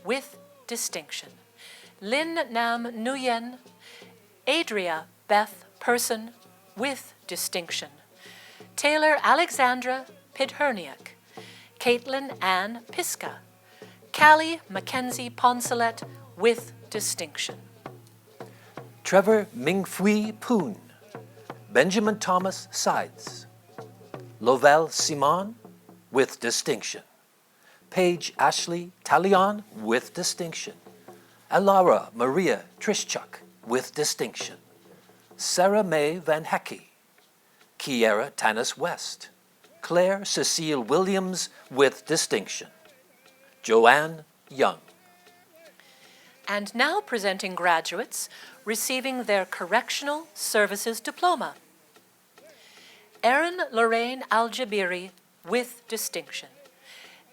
with distinction. Lin Nam Nguyen. Adria Beth Person, with distinction. Taylor Alexandra Pidherniak. Caitlin Ann Piska. Callie Mackenzie Poncelet, with distinction. Trevor Mingfui Poon. Benjamin Thomas Sides. Lovell Simon, with distinction. Paige Ashley Talion, with distinction. Alara Maria Trischuk, with distinction. Sarah Mae Van Hecky. Kiera Tanis West. Claire Cecile Williams, with distinction. Joanne Young. And now presenting graduates receiving their Correctional Services Diploma. Erin Lorraine Aljabiri, with distinction.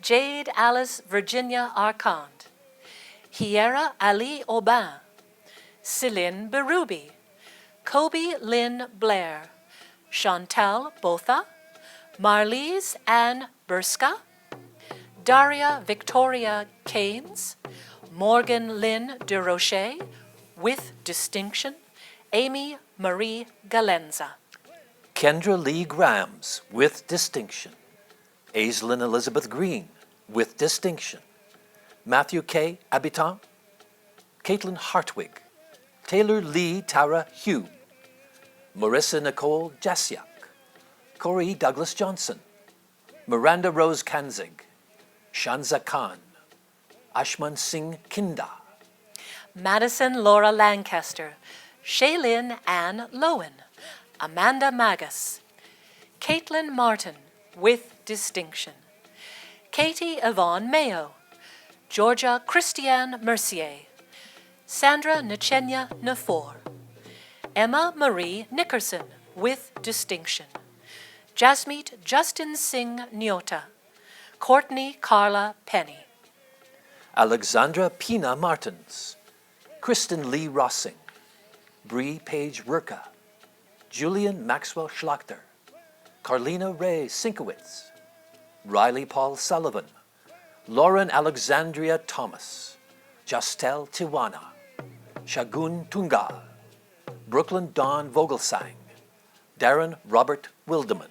Jade Alice Virginia Arcand. Hiera Ali Aubin. Celine Berubi. Kobe Lynn Blair. Chantal Botha. Marlise Ann Burska. Daria Victoria Keynes. Morgan Lynn de Rocher, with distinction. Amy Marie Galenza. Kendra Lee Grams with distinction. Aislinn Elizabeth Green with distinction. Matthew K. Abitant. Caitlin Hartwig. Taylor Lee Tara Hugh. Marissa Nicole Jasiak. Corey Douglas Johnson. Miranda Rose Kanzig. Shanza Khan. Ashman Singh Kinda. Madison Laura Lancaster, Shaylin Ann Lowen, Amanda Magus, Caitlin Martin with distinction, Katie Yvonne Mayo, Georgia Christiane Mercier, Sandra Nachenya Nafor, Emma Marie Nickerson with distinction, Jasmeet Justin Singh Nyota, Courtney Carla Penny, Alexandra Pina Martins. Kristen Lee Rossing. Bree Page Rurka. Julian Maxwell Schlachter. Carlina Ray Sinkowitz. Riley Paul Sullivan. Lauren Alexandria Thomas. Justel Tiwana. Shagun Tungal. Brooklyn Dawn Vogelsang. Darren Robert Wildeman.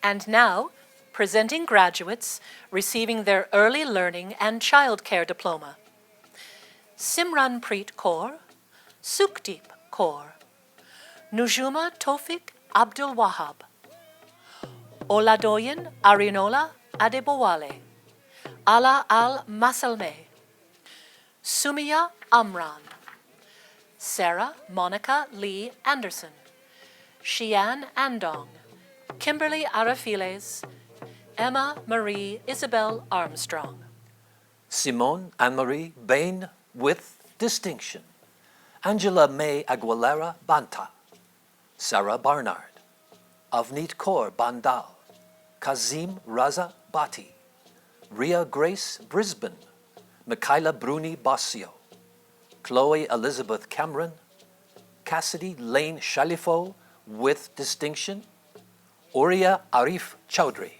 And now, presenting graduates receiving their Early Learning and Childcare Diploma. Simranpreet Kaur, Sukhdeep Kaur, Nujuma Tofik Abdul Wahab, Oladoyin Arinola Adebowale, Ala Al Masalme, Sumia Amran, Sarah Monica Lee Anderson, Shian Andong, Kimberly Arafiles, Emma Marie Isabel Armstrong. Simone Anne-Marie Bain with distinction. Angela May Aguilera Banta. Sarah Barnard. Avneet Kaur Bandal. Kazim Raza Bati. Ria Grace Brisbane. Michaela Bruni Bossio. Chloe Elizabeth Cameron. Cassidy Lane Shalifo with distinction. Oria Arif Chowdhury.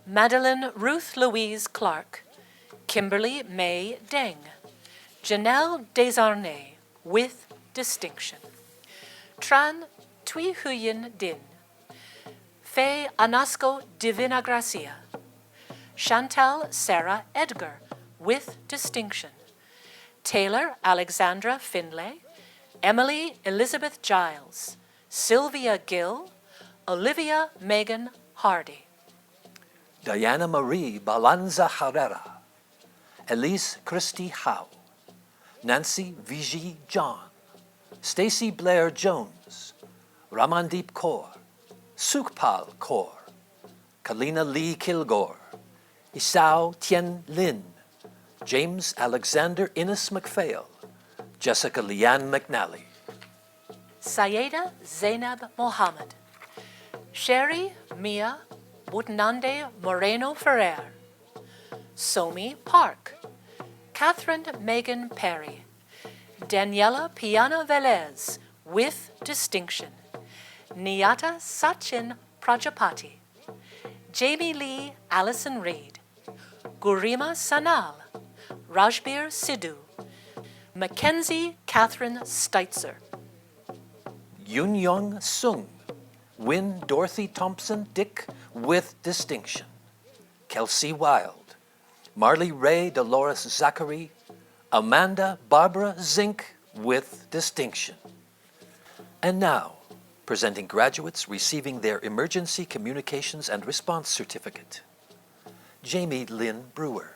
Madeline Ruth Louise Clark, Kimberly May Deng, Janelle Desarnais with distinction, Tran Tui Huyen Din, Faye Anasco Divina Gracia, Chantal Sarah Edgar with distinction, Taylor Alexandra Finlay, Emily Elizabeth Giles, Sylvia Gill, Olivia Megan Hardy. Diana Marie Balanza Herrera. Elise Christie Howe. Nancy Viji John. Stacy Blair Jones. Ramandeep Kaur. Sukhpal Kaur. Kalina Lee Kilgore. Isao Tien Lin. James Alexander Innes McPhail. Jessica Leanne McNally. Sayeda Zainab Mohammed, Sherry Mia Butnande Moreno Ferrer, Somi Park, Catherine Megan Perry, Daniela Piana Velez with distinction, Niyata Sachin Prajapati, Jamie Lee Allison Reed, Gurima Sanal, Rajbir Sidhu, Mackenzie Catherine Steitzer, Yun Young Sung. Win Dorothy Thompson Dick with distinction. Kelsey Wild. Marley Ray Dolores Zachary. Amanda Barbara Zink with distinction. And now, presenting graduates receiving their Emergency Communications and Response Certificate. Jamie Lynn Brewer.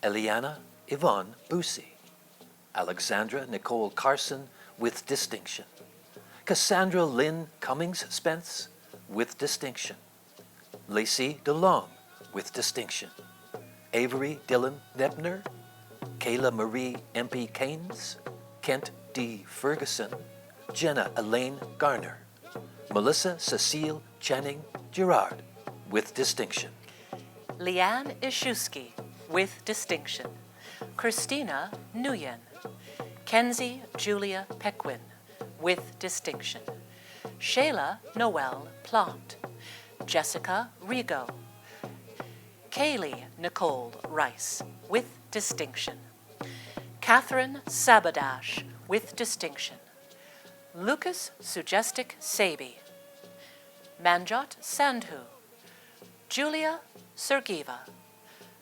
Eliana Yvonne Busey. Alexandra Nicole Carson with distinction. Cassandra Lynn Cummings Spence with distinction. Lacey DeLong with distinction. Avery Dylan Nebner. Kayla Marie MP Keynes. Kent D. Ferguson. Jenna Elaine Garner. Melissa Cecile Channing Girard with distinction. Leanne Ishuski with distinction, Christina Nguyen, Kenzie Julia Pequin with distinction, Shayla Noel Plant, Jessica Rigo, Kaylee Nicole Rice with distinction, Catherine Sabadash with distinction, Lucas Sugestic Sabi, Manjot Sandhu, Julia Sergieva,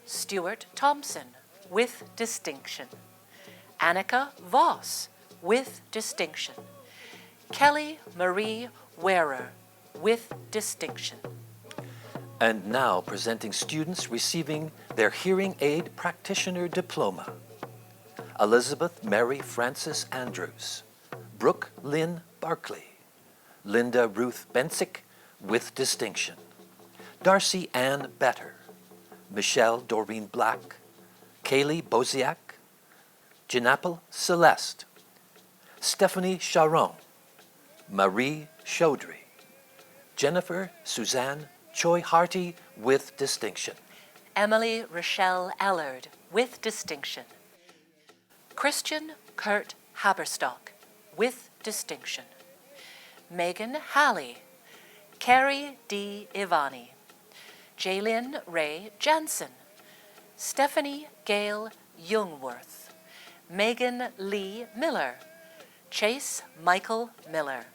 Stuart Thompson, with distinction. Annika Voss, with distinction. Kelly Marie Wearer, with distinction. And now presenting students receiving their Hearing Aid Practitioner Diploma. Elizabeth Mary Frances Andrews, Brooke Lynn Barkley, Linda Ruth Bensick, with distinction. Darcy Ann Better, Michelle Doreen Black, Kaylee Boziak, Janapel Celeste, Stephanie Charon, Marie Chaudry, Jennifer Suzanne Choi Harty, with distinction. Emily Rochelle Allard, with distinction. Christian Kurt Haberstock, with distinction. Megan Halley, Carrie D. Ivani, Jaylin Ray Jansen, Stephanie Gail Jungworth, Megan Lee Miller, Chase Michael Miller,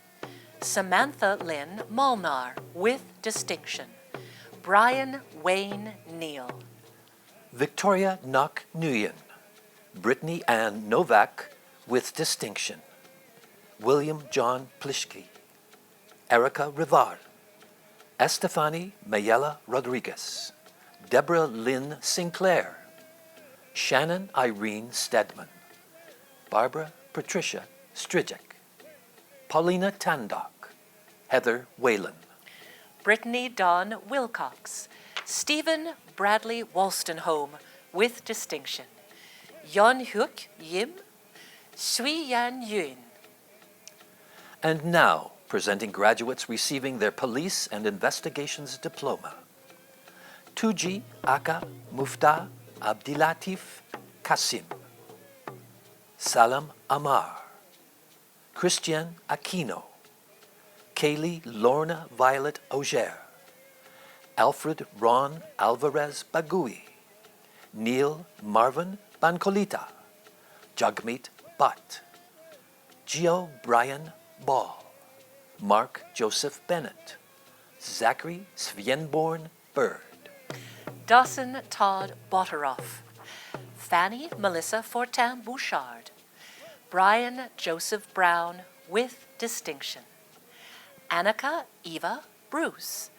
Samantha Lynn Molnar, with distinction. Brian Wayne Neal. Victoria Knock Nguyen, Brittany Ann Novak, with distinction. William John Plishke, Erica Rivar, Estefany Mayela Rodriguez, Deborah Lynn Sinclair, Shannon Irene Stedman, Barbara Patricia Strijek, Paulina Tandok, Heather Whalen. Brittany Dawn Wilcox, Stephen Bradley Wolstenholme, with distinction. Yon Hook Yim, Sui Yan Yun. And now, presenting graduates receiving their Police and Investigations Diploma. Tuji Aka Mufta Abdilatif Kasim, Salam Amar, Christian Aquino, Kaylee Lorna Violet Auger, Alfred Ron Alvarez Bagui, Neil Marvin Bancolita, Jagmeet Butt, Gio Brian Ball, Mark Joseph Bennett, Zachary Svienborn Bird, Dawson Todd Botteroff, Fanny Melissa Fortin Bouchard, Brian Joseph Brown, with distinction. Annika Eva Bruce,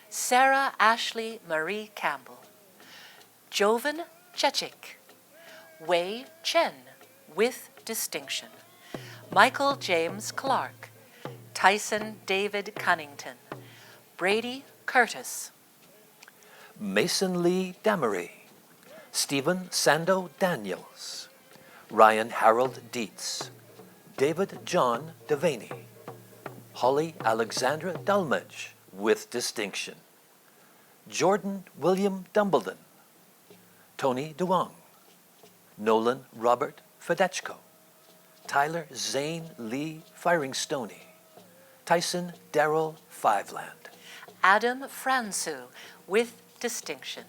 Sarah Ashley Marie Campbell, Jovan Chechik, Wei Chen, with distinction. Michael James Clark, Tyson David Cunnington, Brady Curtis, Mason Lee Damery, Stephen Sando Daniels, Ryan Harold Dietz, David John Devaney, Holly Alexandra Dulmage, with distinction. Jordan William Dumbledon, Tony DeWong, Nolan Robert Fedechko, Tyler Zane Lee Firing-Stoney, Tyson Darrell Fiveland, Adam Fransu, with distinction.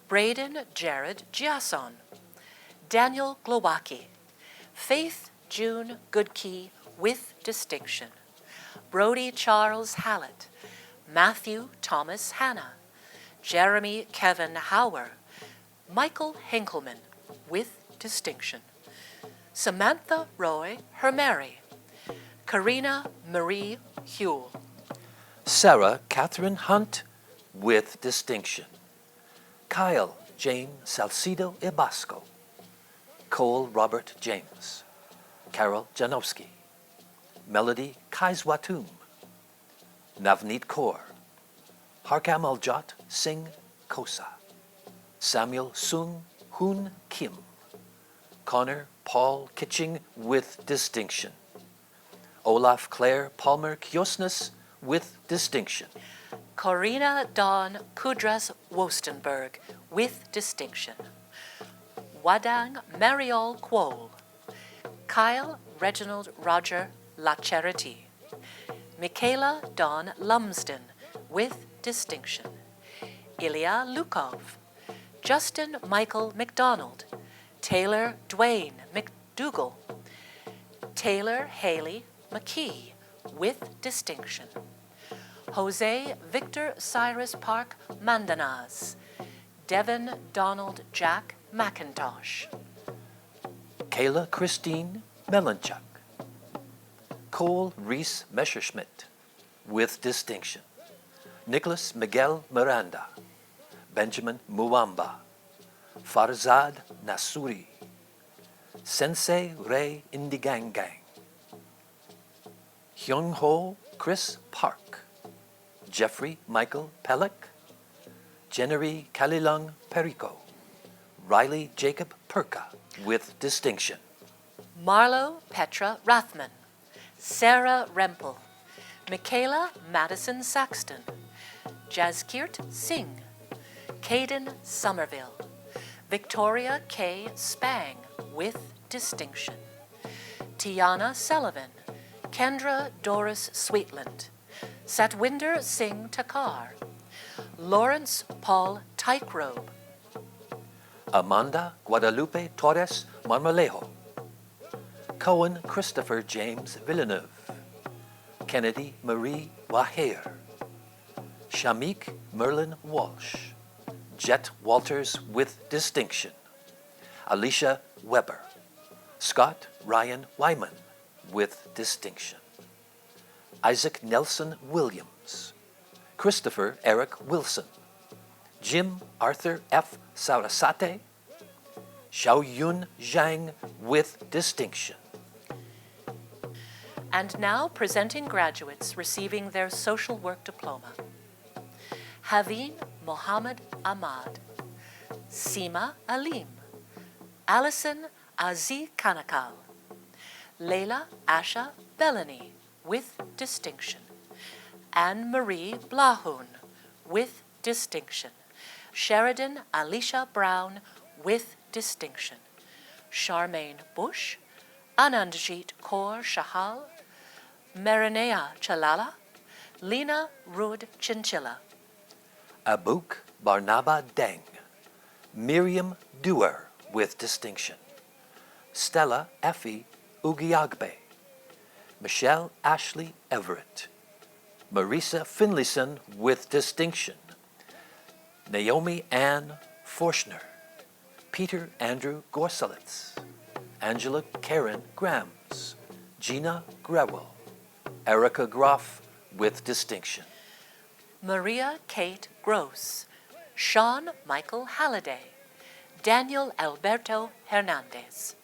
Braden Jared Giasson, Daniel Glowacki, Faith June Goodkey, with distinction. Brody Charles Hallett, Matthew Thomas Hanna, Jeremy Kevin Hauer, Michael Henkelman, with distinction. Samantha Roy Hermeri, Karina Marie Huell, Sarah Catherine Hunt, with distinction. Kyle James Salcido Ibasco, Cole Robert James, Carol Janowski, Melody Kaiswatum, Navneet Kaur, Harkam Aljot Singh Kosa, Samuel Sung Hoon Kim, Connor Paul Kitching, with distinction. Olaf Claire Palmer Kjosnes, with distinction. Corina Dawn Kudras Wostenberg, with distinction. Wadang Mariol Quol, Kyle Reginald Roger La Charity, Michaela Dawn Lumsden, with distinction. Ilya Lukov, Justin Michael McDonald, Taylor Dwayne McDougall, Taylor Haley McKee, with distinction. Jose Victor Cyrus Park Mandanaz, Devin Donald Jack McIntosh, Kayla Christine Melanchuk, Cole Reese Messerschmidt, with distinction. Nicholas Miguel Miranda, Benjamin Muamba, Farzad Nasuri, Sensei Ray Indigangang, Hyung Ho Chris Park, Jeffrey Michael Pellick, Jennery Kalilung Perico, Riley Jacob Perka, with distinction. Marlo Petra Rathman, Sarah Rempel, Michaela Madison Saxton, Jazkirt Singh, Caden Somerville, Victoria K. Spang, with distinction. Tiana Sullivan, Kendra Doris Sweetland, Satwinder Singh Takar, Lawrence Paul Tykerobe, Amanda Guadalupe Torres Marmolejo, Cohen Christopher James Villeneuve, Kennedy Marie Waher, Shamik Merlin Walsh, Jet Walters with distinction, Alicia Weber, Scott Ryan Wyman with distinction, Isaac Nelson Williams, Christopher Eric Wilson, Jim Arthur F. Sarasate, Xiaoyun Zhang with distinction. And now presenting graduates receiving their social work diploma. Haveen Mohammed Ahmad, Seema Alim, Alison Azi Kanakal, Leila Asha Bellany with distinction, Anne-Marie Blahun with distinction, Sheridan Alicia Brown with distinction, Charmaine Bush, Anandjit Kaur Shahal, Marinea Chalala, Lena Rud Chinchilla, Abuk Barnaba Deng, Miriam Dewar with distinction, Stella Effie Ugiagbe, Michelle Ashley Everett, Marisa Finlayson with distinction, Naomi Ann Forshner, Peter Andrew Gorselitz, Angela Karen Grams, Gina Grewell, Erica Groff with distinction, Maria Kate Gross, Sean Michael Halliday, Daniel Alberto Hernandez,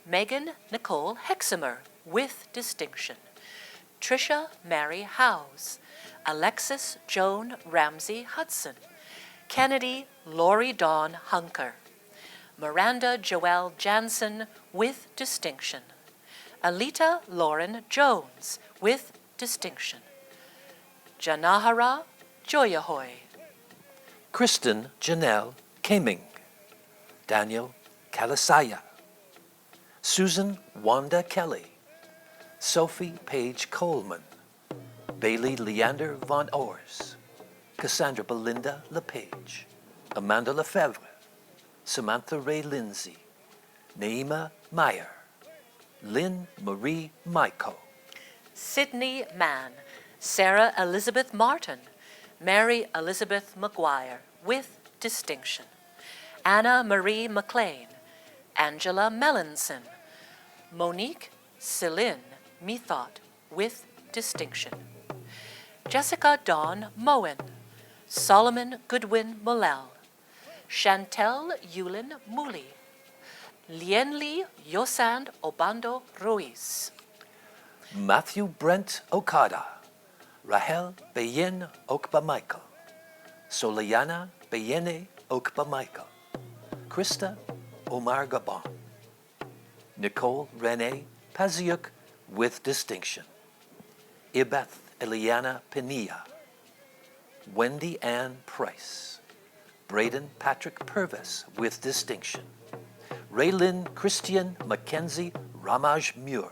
Megan Nicole Hexamer with distinction, Trisha Mary Howes, Alexis Joan Ramsey Hudson, Kennedy Lori Dawn Hunker, Miranda Joelle Jansen with distinction, Alita Lauren Jones with distinction, Janahara Joyahoy, Kristen Janelle Kaming, Daniel Kalasaya, Susan Wanda Kelly, Sophie Page Coleman, Bailey Leander Von Ors, Cassandra Belinda LePage, Amanda Lefebvre, Samantha Ray Lindsay, Naima Meyer, Lynn Marie Maiko, Sydney Mann, Sarah Elizabeth Martin, Mary Elizabeth McGuire with distinction, Anna Marie McLean, Angela Mellinson, Monique Celine Methot with distinction, Jessica Dawn Moen, Solomon Goodwin Molell, Chantel Yulin Muli, Lienli Yosand Obando Ruiz, Matthew Brent Okada, Rahel Beyen Okba Michael, Soliana Beyene Okba Michael, Krista Omar Gabon, Nicole Renee Paziuk with distinction, Ibeth Eliana Penia, Wendy Ann Price, Braden Patrick Purvis with distinction, Raylyn Christian Mackenzie Ramaj Muir,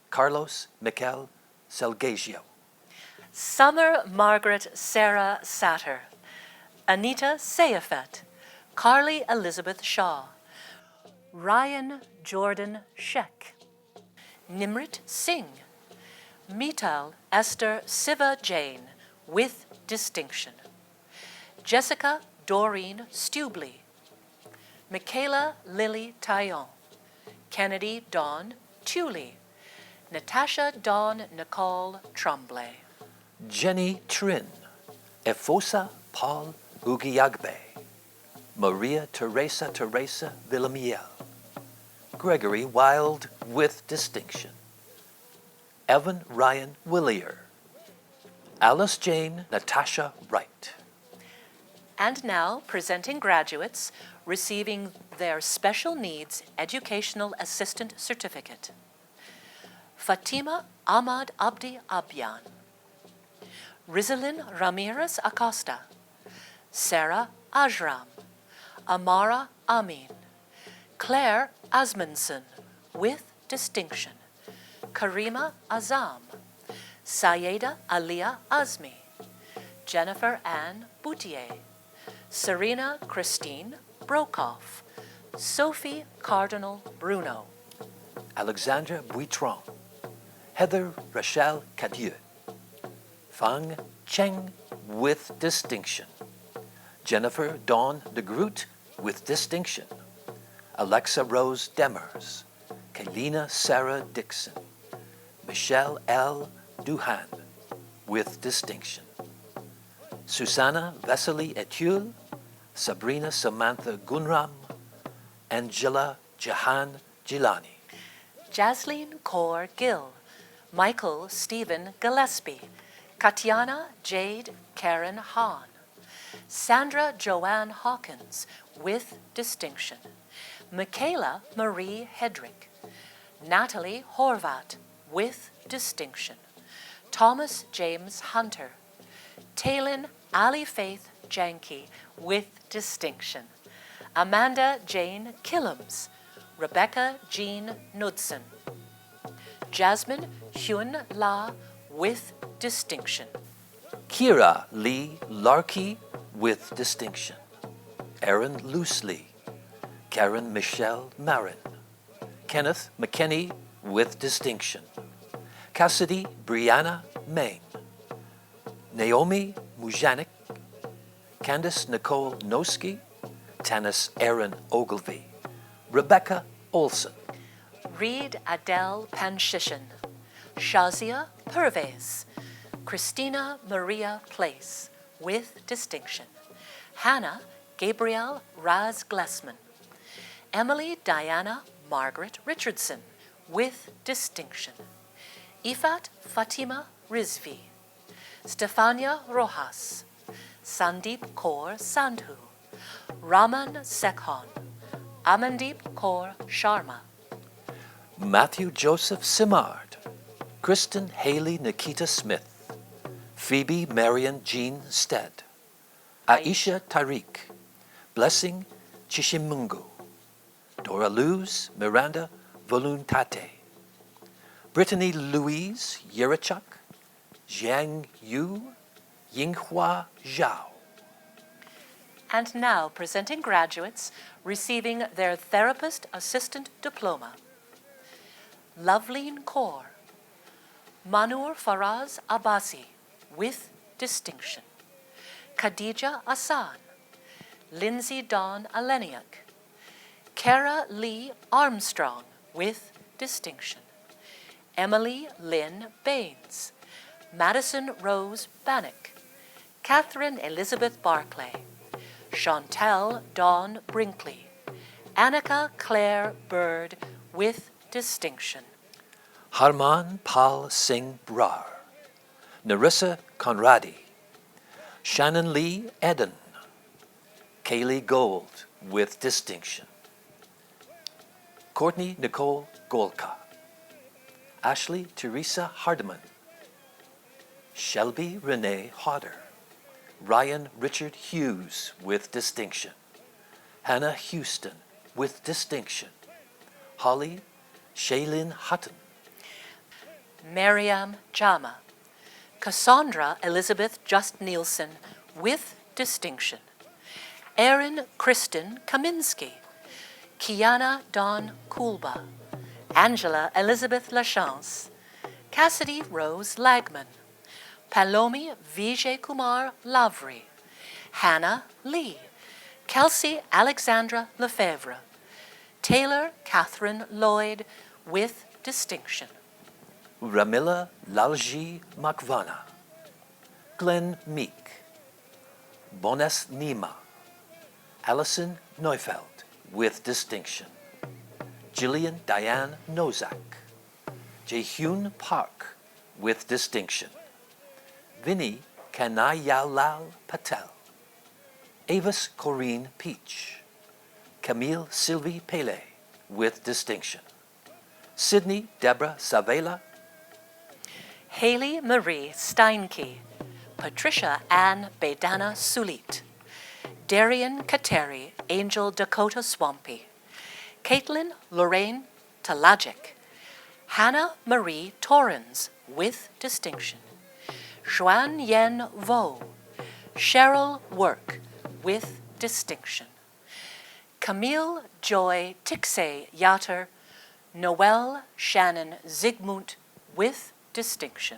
Carlos Mikel Selgagio, Summer Margaret Sarah Satter, Anita Sayafet, Carly Elizabeth Shaw, Ryan Jordan Sheck, Nimrit Singh, Mital Esther Siva Jane, with distinction. Jessica Doreen Stubley. Michaela Lily Taillon. Kennedy Dawn Tuley. Natasha Dawn Nicole Tremblay. Jenny Trin, Efosa Paul Ugiagbe, Maria Teresa Villamiel, Gregory Wild with distinction, Evan Ryan Willier, Alice Jane Natasha Wright. And now presenting graduates receiving their Special Needs Educational Assistant Certificate. Fatima Ahmad Abdi Abyan. Rizalyn Ramirez Acosta. Sarah Ajram. Amara Amin. Claire Asmundson, with distinction. Karima Azam. Sayeda Alia Azmi. Jennifer Ann Boutier. Serena Christine Brokoff. Sophie Cardinal Bruno. Alexandra Buitron, Heather Rachel Cadieux, Fang Cheng with distinction, Jennifer Dawn de Groot with distinction, Alexa Rose Demers, Kailina Sarah Dixon, Michelle L. Duhan with distinction, Susanna Vesely Etul, Sabrina Samantha Gunram, Angela Jahan Gilani. Jasleen Kaur Gill. Michael Stephen Gillespie. Katiana Jade Karen Hahn. Sandra Joanne Hawkins, with distinction. Michaela Marie Hedrick. Natalie Horvat, with distinction. Thomas James Hunter. Taylin Ali Faith Janke, with distinction. Amanda Jane Killams. Rebecca Jean Knudsen. Jasmine Hyun La, with distinction. Kira Lee Larkey with distinction, Erin Loosely, Karen Michelle Marin, Kenneth McKinney with distinction, Cassidy Brianna Main, Naomi Mujanik, Candace Nicole Noski, Tanis Aaron Ogilvy, Rebecca Olson. Reed Adele Panshishan. Shazia Pervez. Christina Maria Place, with distinction. Hannah Gabrielle Raz Glessman. Emily Diana Margaret Richardson, with distinction. Ifat Fatima Rizvi. Stefania Rojas. Sandeep Kaur Sandhu. Raman Sekhon. Amandeep Kaur Sharma. Matthew Joseph Simard, Kristen Haley Nikita Smith, Phoebe Marion Jean Stead, Aisha Tariq, Blessing Chishimungu, Dora Luz Miranda Voluntate, Brittany Louise Yerachuk, Jiang Yu, Yinghua Zhao. And now presenting graduates receiving their Therapist Assistant Diploma. Loveleen Kaur. Manur Faraz Abbasi, with distinction. Khadija Asan. Lindsay Dawn Aleniak. Kara Lee Armstrong, with distinction. Emily Lynn Baines. Madison Rose Bannock. Catherine Elizabeth Barclay. Chantel Dawn Brinkley. Annika Claire Bird, with distinction. Harman Pal Singh Brar, Narissa Conradi, Shannon Lee Eden, Kaylee Gold with distinction, Courtney Nicole Golka, Ashley Teresa Hardeman, Shelby Renee Hodder, Ryan Richard Hughes with distinction, Hannah Houston with distinction, Holly Shaylin Hutton, Mariam Jama. Cassandra Elizabeth Just Nielsen, with distinction. Erin Kristen Kaminsky. Kiana Dawn Kulba. Angela Elizabeth Lachance. Cassidy Rose Lagman, Palomi Vijay Kumar Lavri, Hannah Lee, Kelsey Alexandra Lefebvre, Taylor Catherine Lloyd with distinction. Ramila Lalji Makvana, Glenn Meek, Bones Nima, Allison Neufeld with distinction, Jillian Diane Nozak, Jaehyun Park with distinction, Vinny Kanayalal Patel, Avis Corrine Peach, Camille Sylvie Pele with distinction, Sydney Deborah Savela, Haley Marie Steinke, Patricia Ann Bedana Sulit, Darian Kateri Angel Dakota Swampy, Caitlin Lorraine Talajic, Hannah Marie Torrens with distinction, Juan Yen Vo, Cheryl Work with distinction, Camille Joy Tixey Yatter, Noel Shannon Zygmunt with distinction.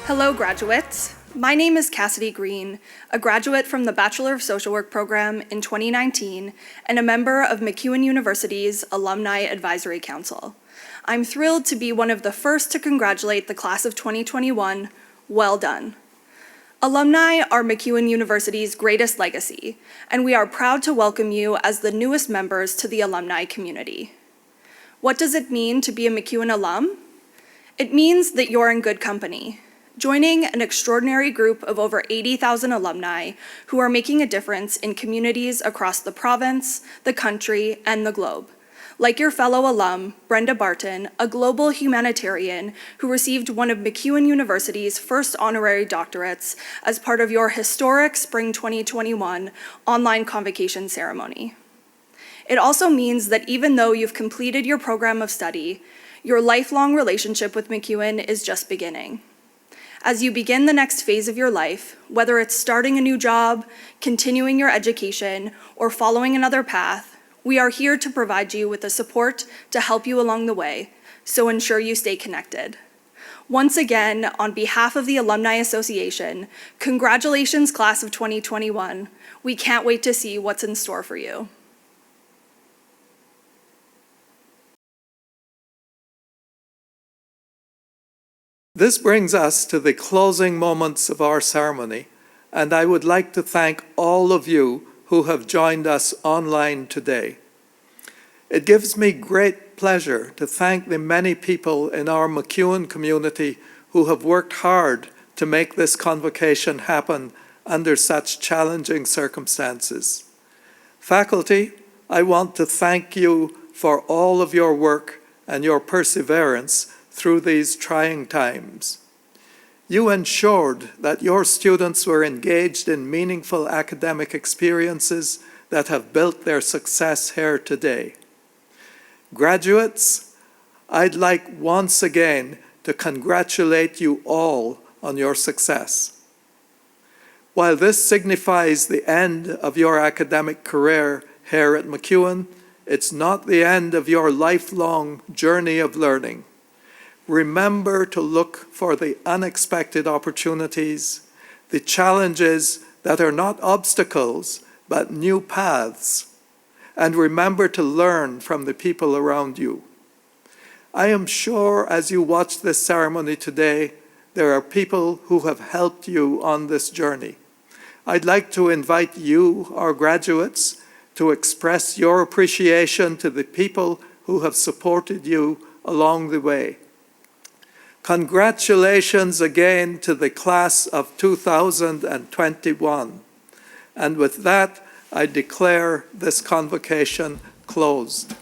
Hello, graduates. My name is Cassidy Green, a graduate from the Bachelor of Social Work program in 2019 and a member of MacEwan University's Alumni Advisory Council. I'm thrilled to be one of the first to congratulate the class of 2021. Well done. Alumni are MacEwan University's greatest legacy, and we are proud to welcome you as the newest members to the alumni community. What does it mean to be a MacEwan alum? It means that you're in good company, joining an extraordinary group of over 80,000 alumni who are making a difference in communities across the province, the country, and the globe. Like your fellow alum, Brenda Barton, a global humanitarian who received one of MacEwan University's first honorary doctorates as part of your historic Spring 2021 online convocation ceremony. It also means that even though you've completed your program of study, your lifelong relationship with MacEwan is just beginning. As you begin the next phase of your life, whether it's starting a new job, continuing your education, or following another path, we are here to provide you with the support to help you along the way, so ensure you stay connected. Once again, on behalf of the Alumni Association, congratulations, class of 2021. We can't wait to see what's in store for you. This brings us to the closing moments of our ceremony, and I would like to thank all of you who have joined us online today. It gives me great pleasure to thank the many people in our MacEwan community who have worked hard to make this convocation happen under such challenging circumstances. Faculty, I want to thank you for all of your work and your perseverance through these trying times. You ensured that your students were engaged in meaningful academic experiences that have built their success here today. Graduates, I'd like once again to congratulate you all on your success. While this signifies the end of your academic career here at MacEwan, it's not the end of your lifelong journey of learning. Remember to look for the unexpected opportunities, the challenges that are not obstacles, but new paths. And remember to learn from the people around you. I am sure as you watch this ceremony today, there are people who have helped you on this journey. I'd like to invite you, our graduates, to express your appreciation to the people who have supported you along the way. Congratulations again to the class of 2021. And with that, I declare this convocation closed.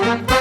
Thank you.